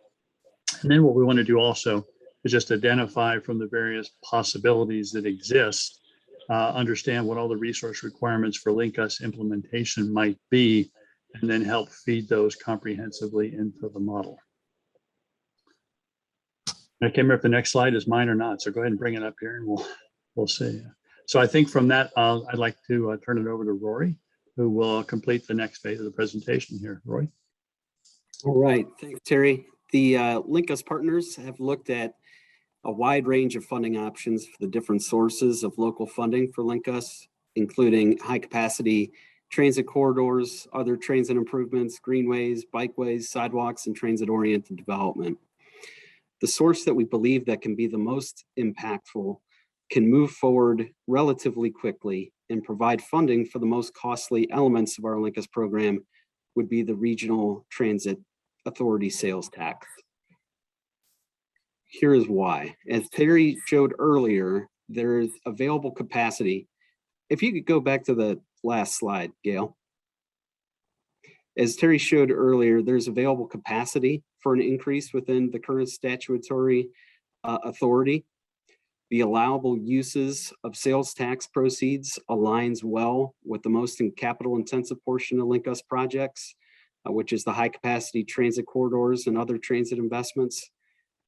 And then what we want to do also is just identify from the various possibilities that exist, understand what all the resource requirements for LinkUS implementation might be, and then help feed those comprehensively into the model. I can't remember if the next slide is mine or not, so go ahead and bring it up here and we'll see. So I think from that, I'd like to turn it over to Rory, who will complete the next phase of the presentation here. Roy. All right, thanks, Terry. The LinkUS partners have looked at a wide range of funding options for the different sources of local funding for LinkUS, including high capacity transit corridors, other transit improvements, greenways, bikeways, sidewalks, and transit-oriented development. The source that we believe that can be the most impactful can move forward relatively quickly and provide funding for the most costly elements of our LinkUS program would be the Regional Transit Authority sales tax. Here is why. As Terry showed earlier, there's available capacity. If you could go back to the last slide, Gail. As Terry showed earlier, there's available capacity for an increase within the current statutory authority. The allowable uses of sales tax proceeds aligns well with the most capital intensive portion of LinkUS projects, which is the high capacity transit corridors and other transit investments.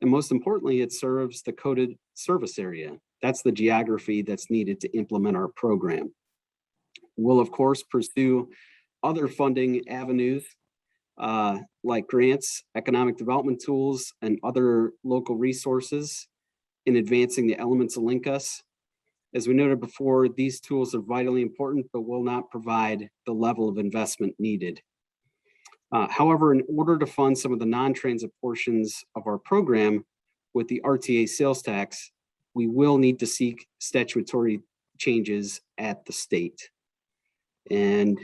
And most importantly, it serves the coded service area. That's the geography that's needed to implement our program. We'll of course pursue other funding avenues like grants, economic development tools, and other local resources in advancing the elements of LinkUS. As we noted before, these tools are vitally important, but will not provide the level of investment needed. However, in order to fund some of the non-transit portions of our program with the RTA sales tax, we will need to seek statutory changes at the state. And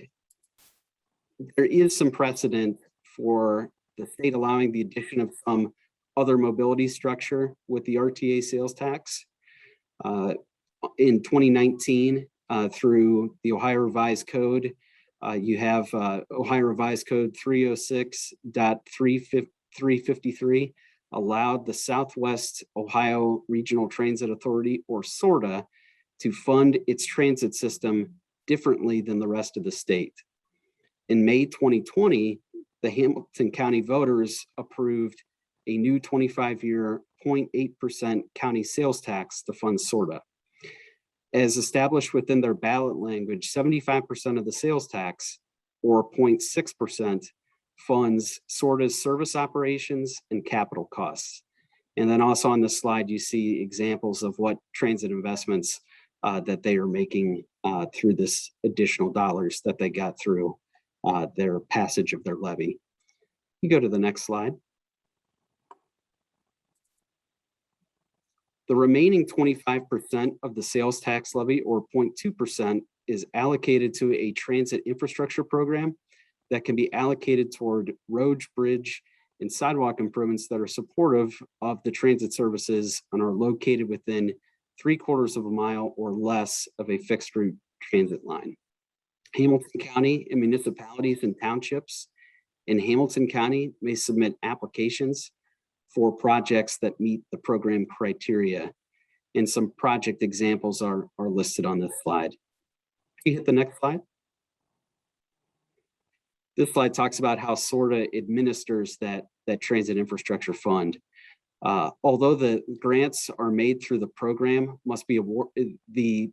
there is some precedent for the state allowing the addition of some other mobility structure with the RTA sales tax. In 2019, through the Ohio Revised Code, you have Ohio Revised Code 306.353 allowed the Southwest Ohio Regional Transit Authority, or SORTA, to fund its transit system differently than the rest of the state. In May 2020, the Hamilton County voters approved a new 25-year 0.8% county sales tax to fund SORTA. As established within their ballot language, 75% of the sales tax, or 0.6%, funds SORTA's service operations and capital costs. And then also on the slide, you see examples of what transit investments that they are making through this additional dollars that they got through their passage of their levy. You go to the next slide. The remaining 25% of the sales tax levy, or 0.2%, is allocated to a transit infrastructure program that can be allocated toward road, bridge, and sidewalk improvements that are supportive of the transit services and are located within 3/4 of a mile or less of a fixed route transit line. Hamilton County and municipalities and townships in Hamilton County may submit applications for projects that meet the program criteria. And some project examples are listed on this slide. Can you hit the next slide? This slide talks about how SORTA administers that transit infrastructure fund. Although the grants are made through the program, must be awarded. The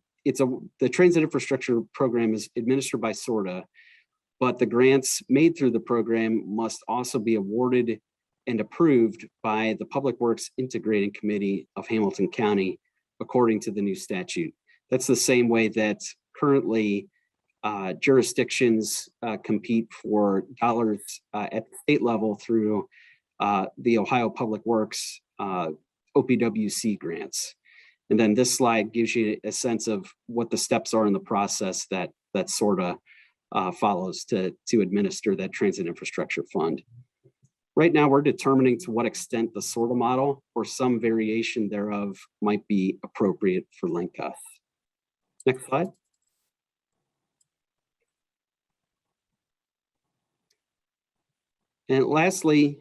transit infrastructure program is administered by SORTA, but the grants made through the program must also be awarded and approved by the Public Works Integrating Committee of Hamilton County, according to the new statute. That's the same way that currently jurisdictions compete for dollars at the state level through the Ohio Public Works OPWC grants. And then this slide gives you a sense of what the steps are in the process that SORTA follows to administer that transit infrastructure fund. Right now, we're determining to what extent the SORTA model or some variation thereof might be appropriate for LinkUS. Next slide. And lastly,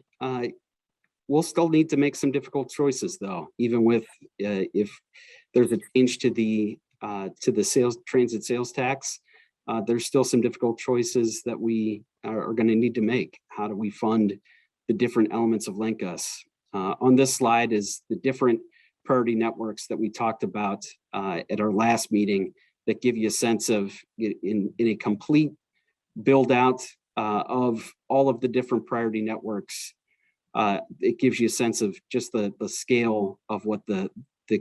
we'll still need to make some difficult choices, though, even with if there's a change to the transit sales tax. There's still some difficult choices that we are going to need to make. How do we fund the different elements of LinkUS? On this slide is the different priority networks that we talked about at our last meeting that give you a sense of in a complete build out of all of the different priority networks. It gives you a sense of just the scale of what the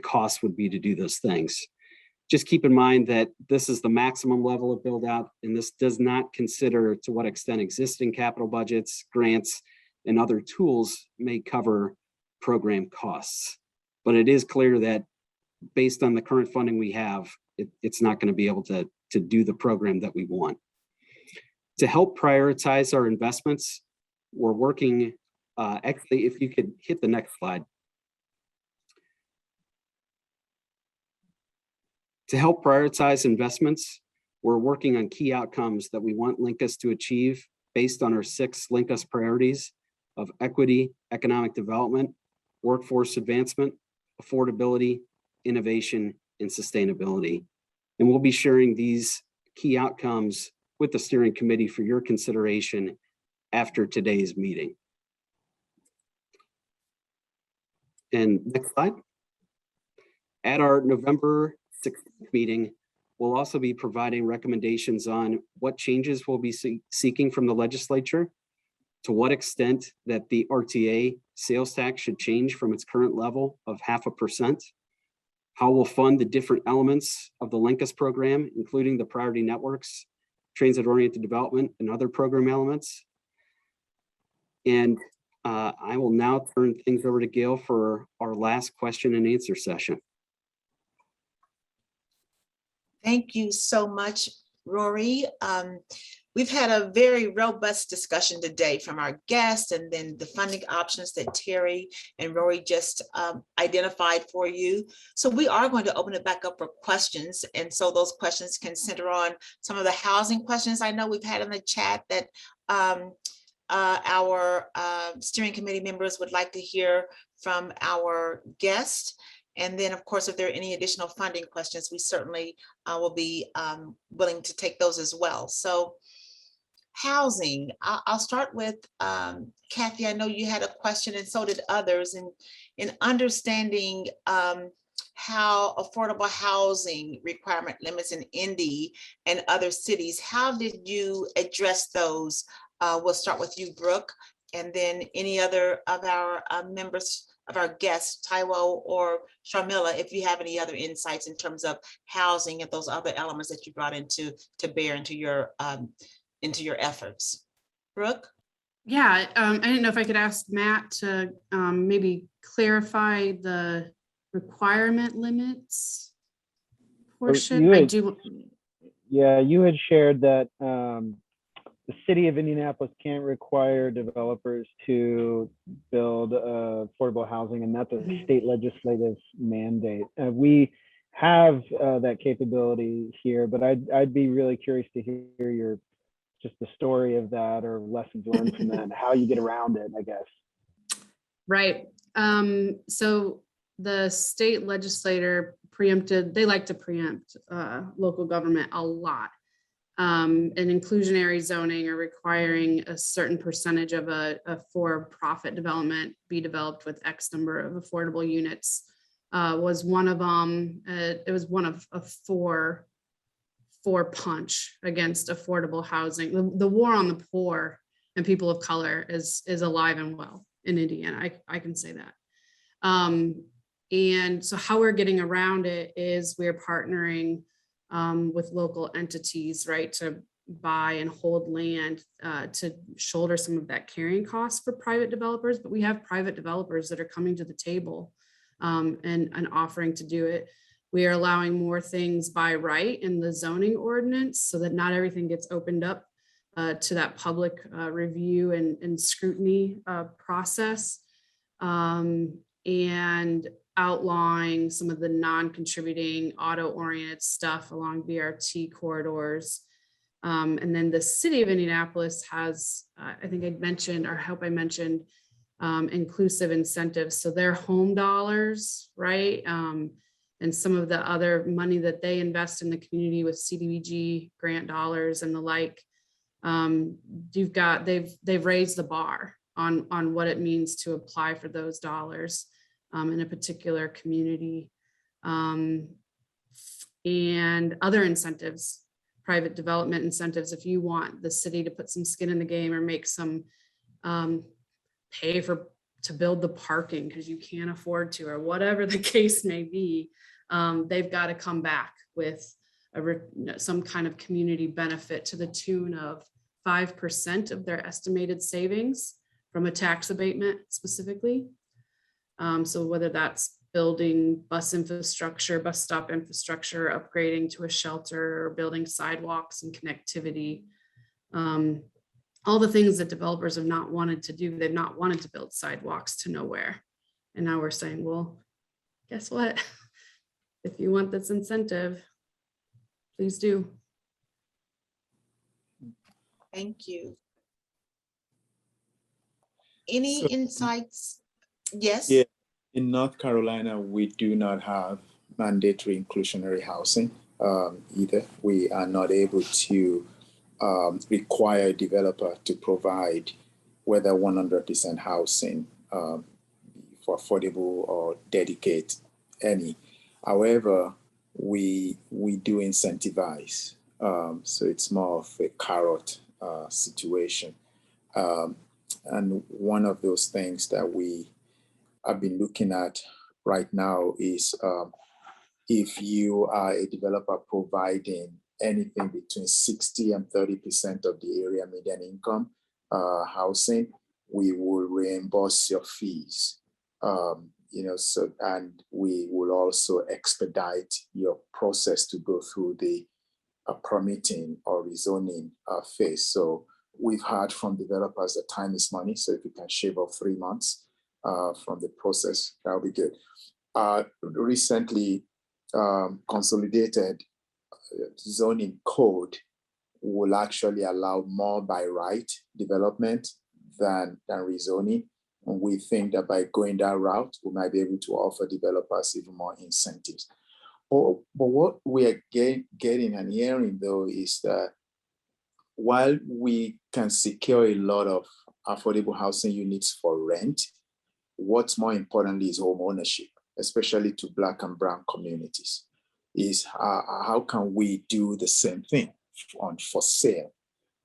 cost would be to do those things. Just keep in mind that this is the maximum level of build out, and this does not consider to what extent existing capital budgets, grants, and other tools may cover program costs. But it is clear that based on the current funding we have, it's not going to be able to do the program that we want. To help prioritize our investments, we're working, actually, if you could hit the next slide. To help prioritize investments, we're working on key outcomes that we want LinkUS to achieve based on our 6 LinkUS priorities of equity, economic development, workforce advancement, affordability, innovation, and sustainability. And we'll be sharing these key outcomes with the steering committee for your consideration after today's meeting. And next slide. At our November 16th meeting, we'll also be providing recommendations on what changes we'll be seeking from the legislature, to what extent that the RTA sales tax should change from its current level of 0.5%, how we'll fund the different elements of the LinkUS program, including the priority networks, transit-oriented development, and other program elements. And I will now turn things over to Gail for our last question and answer session. Thank you so much, Rory. We've had a very robust discussion today from our guests, and then the funding options that Terry and Rory just identified for you. So we are going to open it back up for questions. And so those questions can center on some of the housing questions I know we've had in the chat that our steering committee members would like to hear from our guest. And then, of course, if there are any additional funding questions, we certainly will be willing to take those as well. So housing, I'll start with Kathy. I know you had a question, and so did others, in understanding how affordable housing requirement limits in Indy and other cities. How did you address those? We'll start with you, Brooke, and then any other of our members of our guests, Taiwo or Sharmila, if you have any other insights in terms of housing and those other elements that you brought to bear into your efforts. Brooke? Yeah, I didn't know if I could ask Matt to maybe clarify the requirement limits portion. Yeah, you had shared that the city of Indianapolis can't require developers to build affordable housing, and that's a state legislative mandate. We have that capability here, but I'd be really curious to hear your just the story of that or lessons learned from that, and how you get around it, I guess. Right. So the state legislator preempted, they like to preempt local government a lot. And inclusionary zoning or requiring a certain percentage of a for-profit development be developed with X number of affordable units was one of them. It was one of four punch against affordable housing. The war on the poor and people of color is alive and well in Indiana. I can say that. And so how we're getting around it is we're partnering with local entities, right, to buy and hold land to shoulder some of that carrying cost for private developers. But we have private developers that are coming to the table and offering to do it. We are allowing more things by right in the zoning ordinance so that not everything gets opened up to that public review and scrutiny process, and outlawing some of the non-contributing auto-oriented stuff along BRT corridors. And then the city of Indianapolis has, I think I mentioned, or I hope I mentioned, inclusive incentives. So their home dollars, right? And some of the other money that they invest in the community with CDBG grant dollars and the like. They've raised the bar on what it means to apply for those dollars in a particular community, and other incentives, private development incentives. If you want the city to put some skin in the game or make some pay to build the parking because you can't afford to, or whatever the case may be, they've got to come back with some kind of community benefit to the tune of 5% of their estimated savings from a tax abatement specifically. So whether that's building bus infrastructure, bus stop infrastructure, upgrading to a shelter, or building sidewalks and connectivity, all the things that developers have not wanted to do. They've not wanted to build sidewalks to nowhere. And now we're saying, well, guess what? If you want this incentive, please do. Thank you. Any So- insights? Yes. Yeah, in North Carolina, we do not have mandatory inclusionary housing either. We are not able to require a developer to provide whether 100% housing for affordable or dedicate any. However, we do incentivize. So it's more of a carrot situation. And one of those things that we have been looking at right now is if you are a developer providing anything between 60 and 30% of the area median income housing, we will reimburse your fees. So, and we will also expedite your process to go through the permitting or rezoning phase. So we've heard from developers that time is money. So if you can shave off 3 months from the process, that'll be good. Recently, consolidated zoning code will actually allow more by right development than rezoning. And we think that by going that route, we might be able to offer developers even more incentives. But what we are getting and hearing though is that while we can secure a lot of affordable housing units for rent, what's more importantly is home ownership, especially to Black and Brown communities, is how can we do the same thing on for sale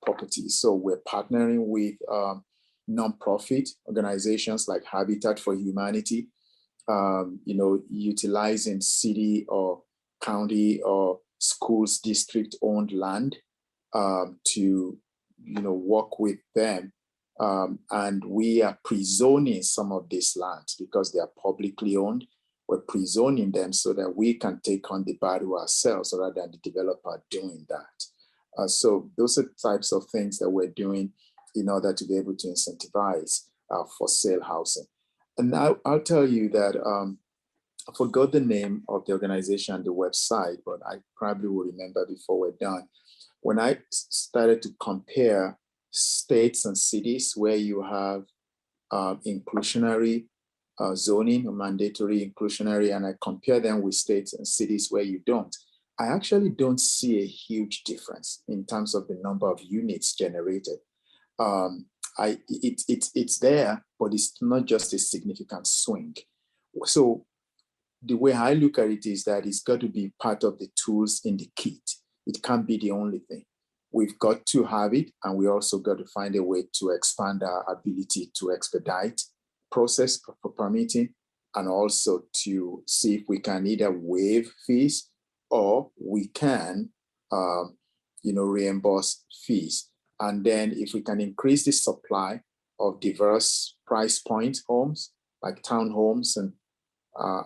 properties? So we're partnering with nonprofit organizations like Habitat for Humanity, utilizing city or county or schools district owned land to work with them. And we are pre-zoning some of these lands because they are publicly owned. We're pre-zoning them so that we can take on the battle ourselves rather than the developer doing that. So those are the types of things that we're doing in order to be able to incentivize for sale housing. And I'll tell you that I forgot the name of the organization and the website, but I probably will remember before we're done. When I started to compare states and cities where you have inclusionary zoning or mandatory inclusionary, and I compare them with states and cities where you don't, I actually don't see a huge difference in terms of the number of units generated. It's there, but it's not just a significant swing. So the way I look at it is that it's got to be part of the tools in the kit. It can't be the only thing. We've got to have it, and we also got to find a way to expand our ability to expedite process for permitting, and also to see if we can either waive fees or we can, reimburse fees. And then if we can increase the supply of diverse price point homes, like townhomes and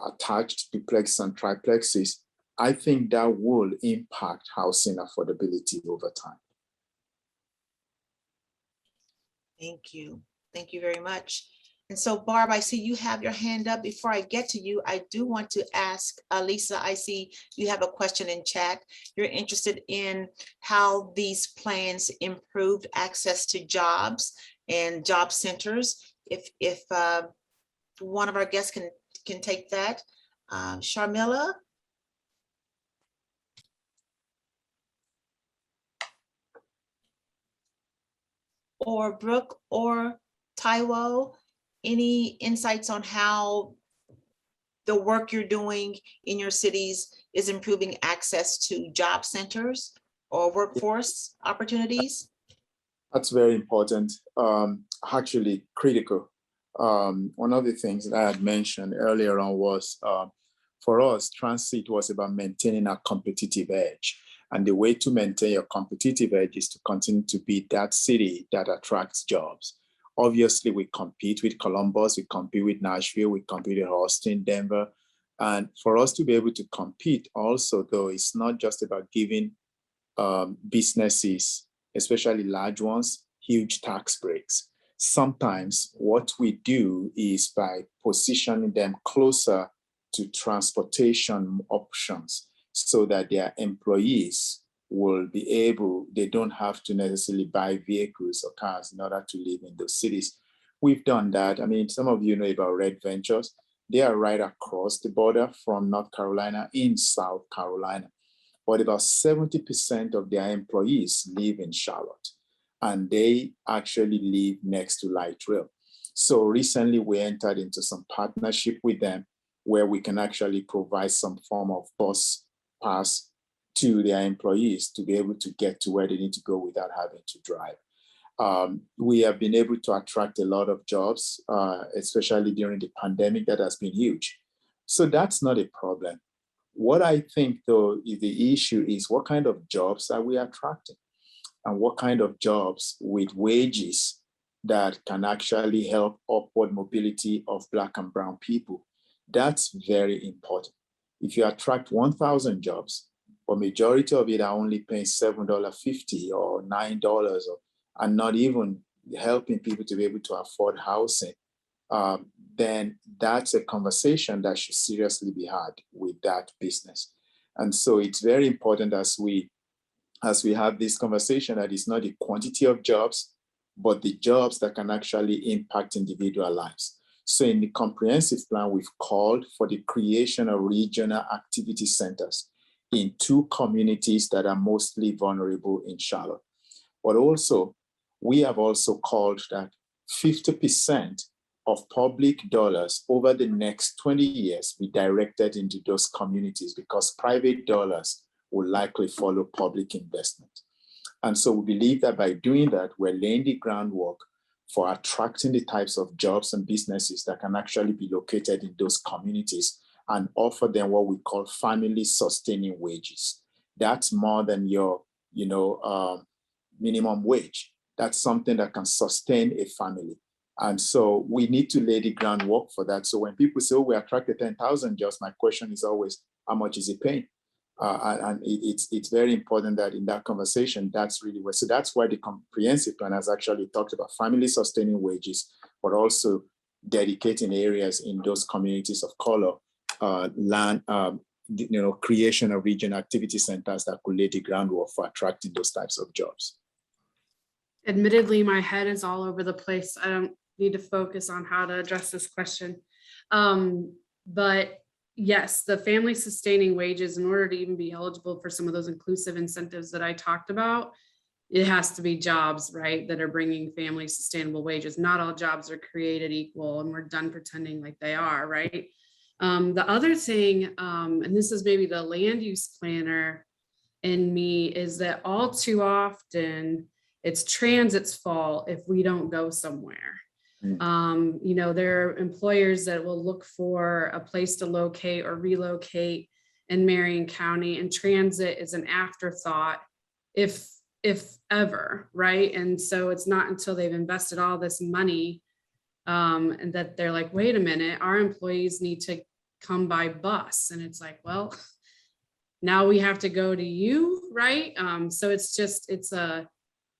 attached duplexes and triplexes, I think that will impact housing affordability over time. Thank you. Thank you very much. And so, Barb, I see you have your hand up. Before I get to you, I do want to ask Lisa, I see you have a question in chat. You're interested in how these plans improved access to jobs and job centers. If one of our guests can take that. Sharmila? Or Brooke or Taiwo, any insights on how the work you're doing in your cities is improving access to job centers or workforce opportunities? That's very important, actually critical. One of the things that I had mentioned earlier on was, for us, transit was about maintaining our competitive edge. And the way to maintain your competitive edge is to continue to be that city that attracts jobs. Obviously, we compete with Columbus, we compete with Nashville, we compete with Austin, Denver. And for us to be able to compete also, though, it's not just about giving businesses, especially large ones, huge tax breaks. Sometimes what we do is by positioning them closer to transportation options so that their employees will be able, they don't have to necessarily buy vehicles or cars in order to live in those cities. We've done that. I mean, some of you know about Red Ventures. They are right across the border from North Carolina in South Carolina. But about 70% of their employees live in Charlotte, and they actually live next to light rail. So recently we entered into some partnership with them where we can actually provide some form of bus pass to their employees to be able to get to where they need to go without having to drive. We have been able to attract a lot of jobs, especially during the pandemic. That has been huge. So that's not a problem. What I think, though, is the issue is what kind of jobs are we attracting, and what kind of jobs with wages that can actually help upward mobility of Black and brown people. That's very important. If you attract 1,000 jobs, but majority of it are only paying $7.50 or $9 and not even helping people to be able to afford housing, then that's a conversation that should seriously be had with that business. And so it's very important as we have this conversation that it's not the quantity of jobs, but the jobs that can actually impact individual lives. So in the comprehensive plan, we've called for the creation of regional activity centers in 2 communities that are mostly vulnerable in Charlotte. But also, we have also called that 50% of public dollars over the next 20 years be directed into those communities, because private dollars will likely follow public investment. And so we believe that by doing that, we're laying the groundwork for attracting the types of jobs and businesses that can actually be located in those communities and offer them what we call family sustaining wages. That's more than your, minimum wage. That's something that can sustain a family. And so we need to lay the groundwork for that. So when people say, oh, we attracted 10,000 jobs, my question is always, how much is it paying? And it's very important that in that conversation, that's really where, so that's why the comprehensive plan has actually talked about family sustaining wages, but also dedicating areas in those communities of color land, creation of regional activity centers that could lay the groundwork for attracting those types of jobs? Admittedly, my head is all over the place. I don't need to focus on how to address this question. But yes, the family sustaining wages, in order to even be eligible for some of those inclusive incentives that I talked about, it has to be jobs, right, that are bringing family sustainable wages. Not all jobs are created equal, and we're done pretending like they are, right? The other thing, and this is maybe the land use planner in me, is that all too often it's transit's fault if we don't go somewhere. There are employers that will look for a place to locate or relocate in Marion County, and transit is an afterthought, if ever, right? And so it's not until they've invested all this money and that they're like, wait a minute, our employees need to come by bus. And it's like, well, now we have to go to you, right? So it's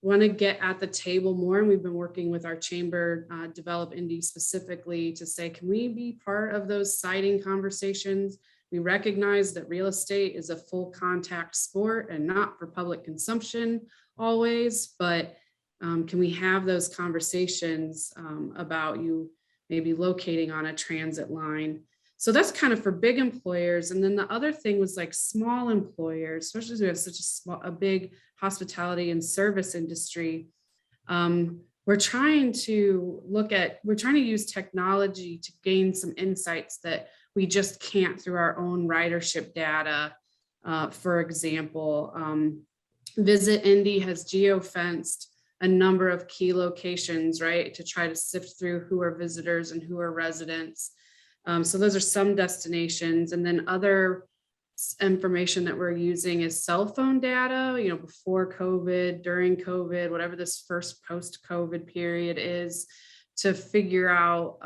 want to get at the table more. And we've been working with our chamber, Develop Indy specifically, to say, can we be part of those siting conversations? We recognize that real estate is a full contact sport and not for public consumption always, but can we have those conversations about you maybe locating on a transit line? So that's kind of for big employers. And then the other thing was like small employers, especially as we have such a big hospitality and service industry. We're trying to use technology to gain some insights that we just can't through our own ridership data. For example, Visit Indy has geofenced a number of key locations, right, to try to sift through who are visitors and who are residents. So those are some destinations. And then other information that we're using is cell phone data, before COVID, during COVID, whatever this first post-COVID period is, to figure out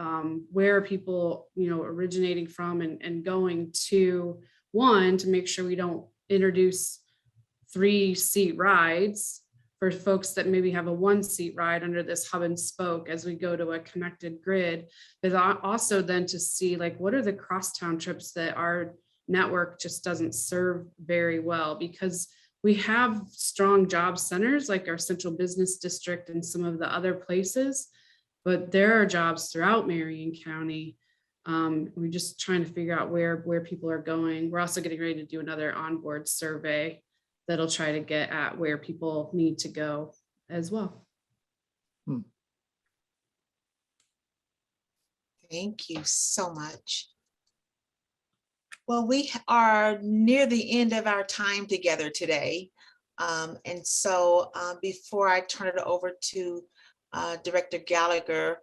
where people, originating from and going to, one, to make sure we don't introduce 3-seat rides for folks that maybe have a 1-seat ride under this hub and spoke as we go to a connected grid, but also then to see like, what are the crosstown trips that our network just doesn't serve very well, because we have strong job centers like our central business district and some of the other places, but there are jobs throughout Marion County. We're just trying to figure out where people are going. We're also getting ready to do another onboard survey that'll try to get at where people need to go as well. Thank you so much. Well, we are near the end of our time together today. And so before I turn it over to Director Gallagher,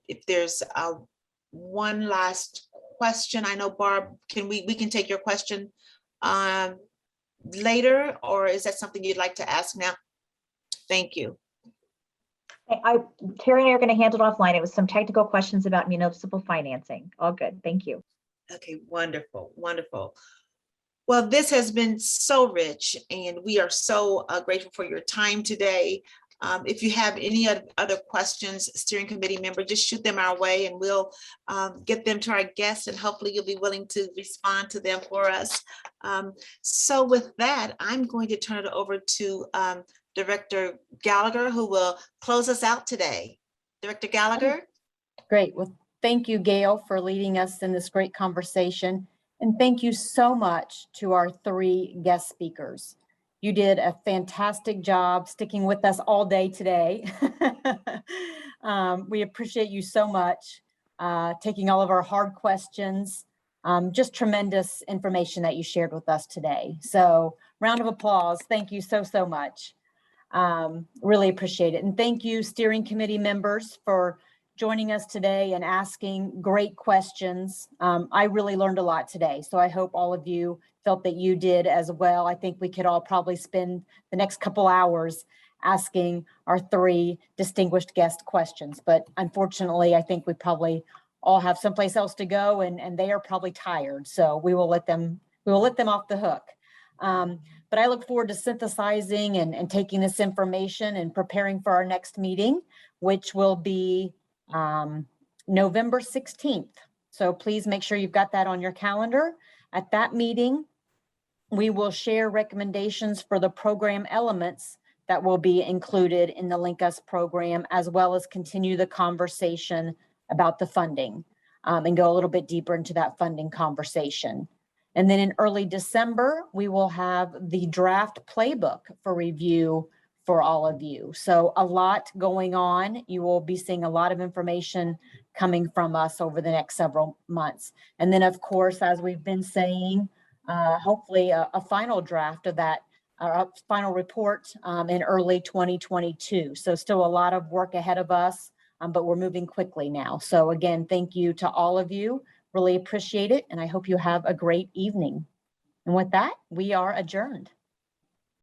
if there's one last question, I know Barb, we can take your question later, or is that something you'd like to ask now? Thank you. Terry and I are going to handle it offline. It was some technical questions about municipal financing. All good. Thank you. Okay, wonderful, wonderful. Well, this has been so rich, and we are so grateful for your time today. If you have any other questions, steering committee member, just shoot them our way and we'll get them to our guests, and hopefully you'll be willing to respond to them for us. So with that, I'm going to turn it over to Director Gallagher, who will close us out today. Director Gallagher. Great. Well, thank you, Gail, for leading us in this great conversation. And thank you so much to our 3 guest speakers. You did a fantastic job sticking with us all day today. We appreciate you so much, taking all of our hard questions. Just tremendous information that you shared with us today. So round of applause. Thank you so, so much. Really appreciate it. And thank you, steering committee members, for joining us today and asking great questions. I really learned a lot today, so I hope all of you felt that you did as well. I think we could all probably spend the next couple hours asking our 3 distinguished guest questions, but unfortunately, I think we probably all have someplace else to go, and they are probably tired, so we will let them off the hook. But I look forward to synthesizing and taking this information and preparing for our next meeting, which will be November 16th. So please make sure you've got that on your calendar. At that meeting, we will share recommendations for the program elements that will be included in the LinkUS program, as well as continue the conversation about the funding and go a little bit deeper into that funding conversation. And then in early December, we will have the draft playbook for review for all of you. So a lot going on. You will be seeing a lot of information coming from us over the next several months. And then, of course, as we've been saying, hopefully a final draft of that, a final report in early 2022. So still a lot of work ahead of us, but we're moving quickly now. So again, thank you to all of you. Really appreciate it. And I hope you have a great evening. And with that, we are adjourned.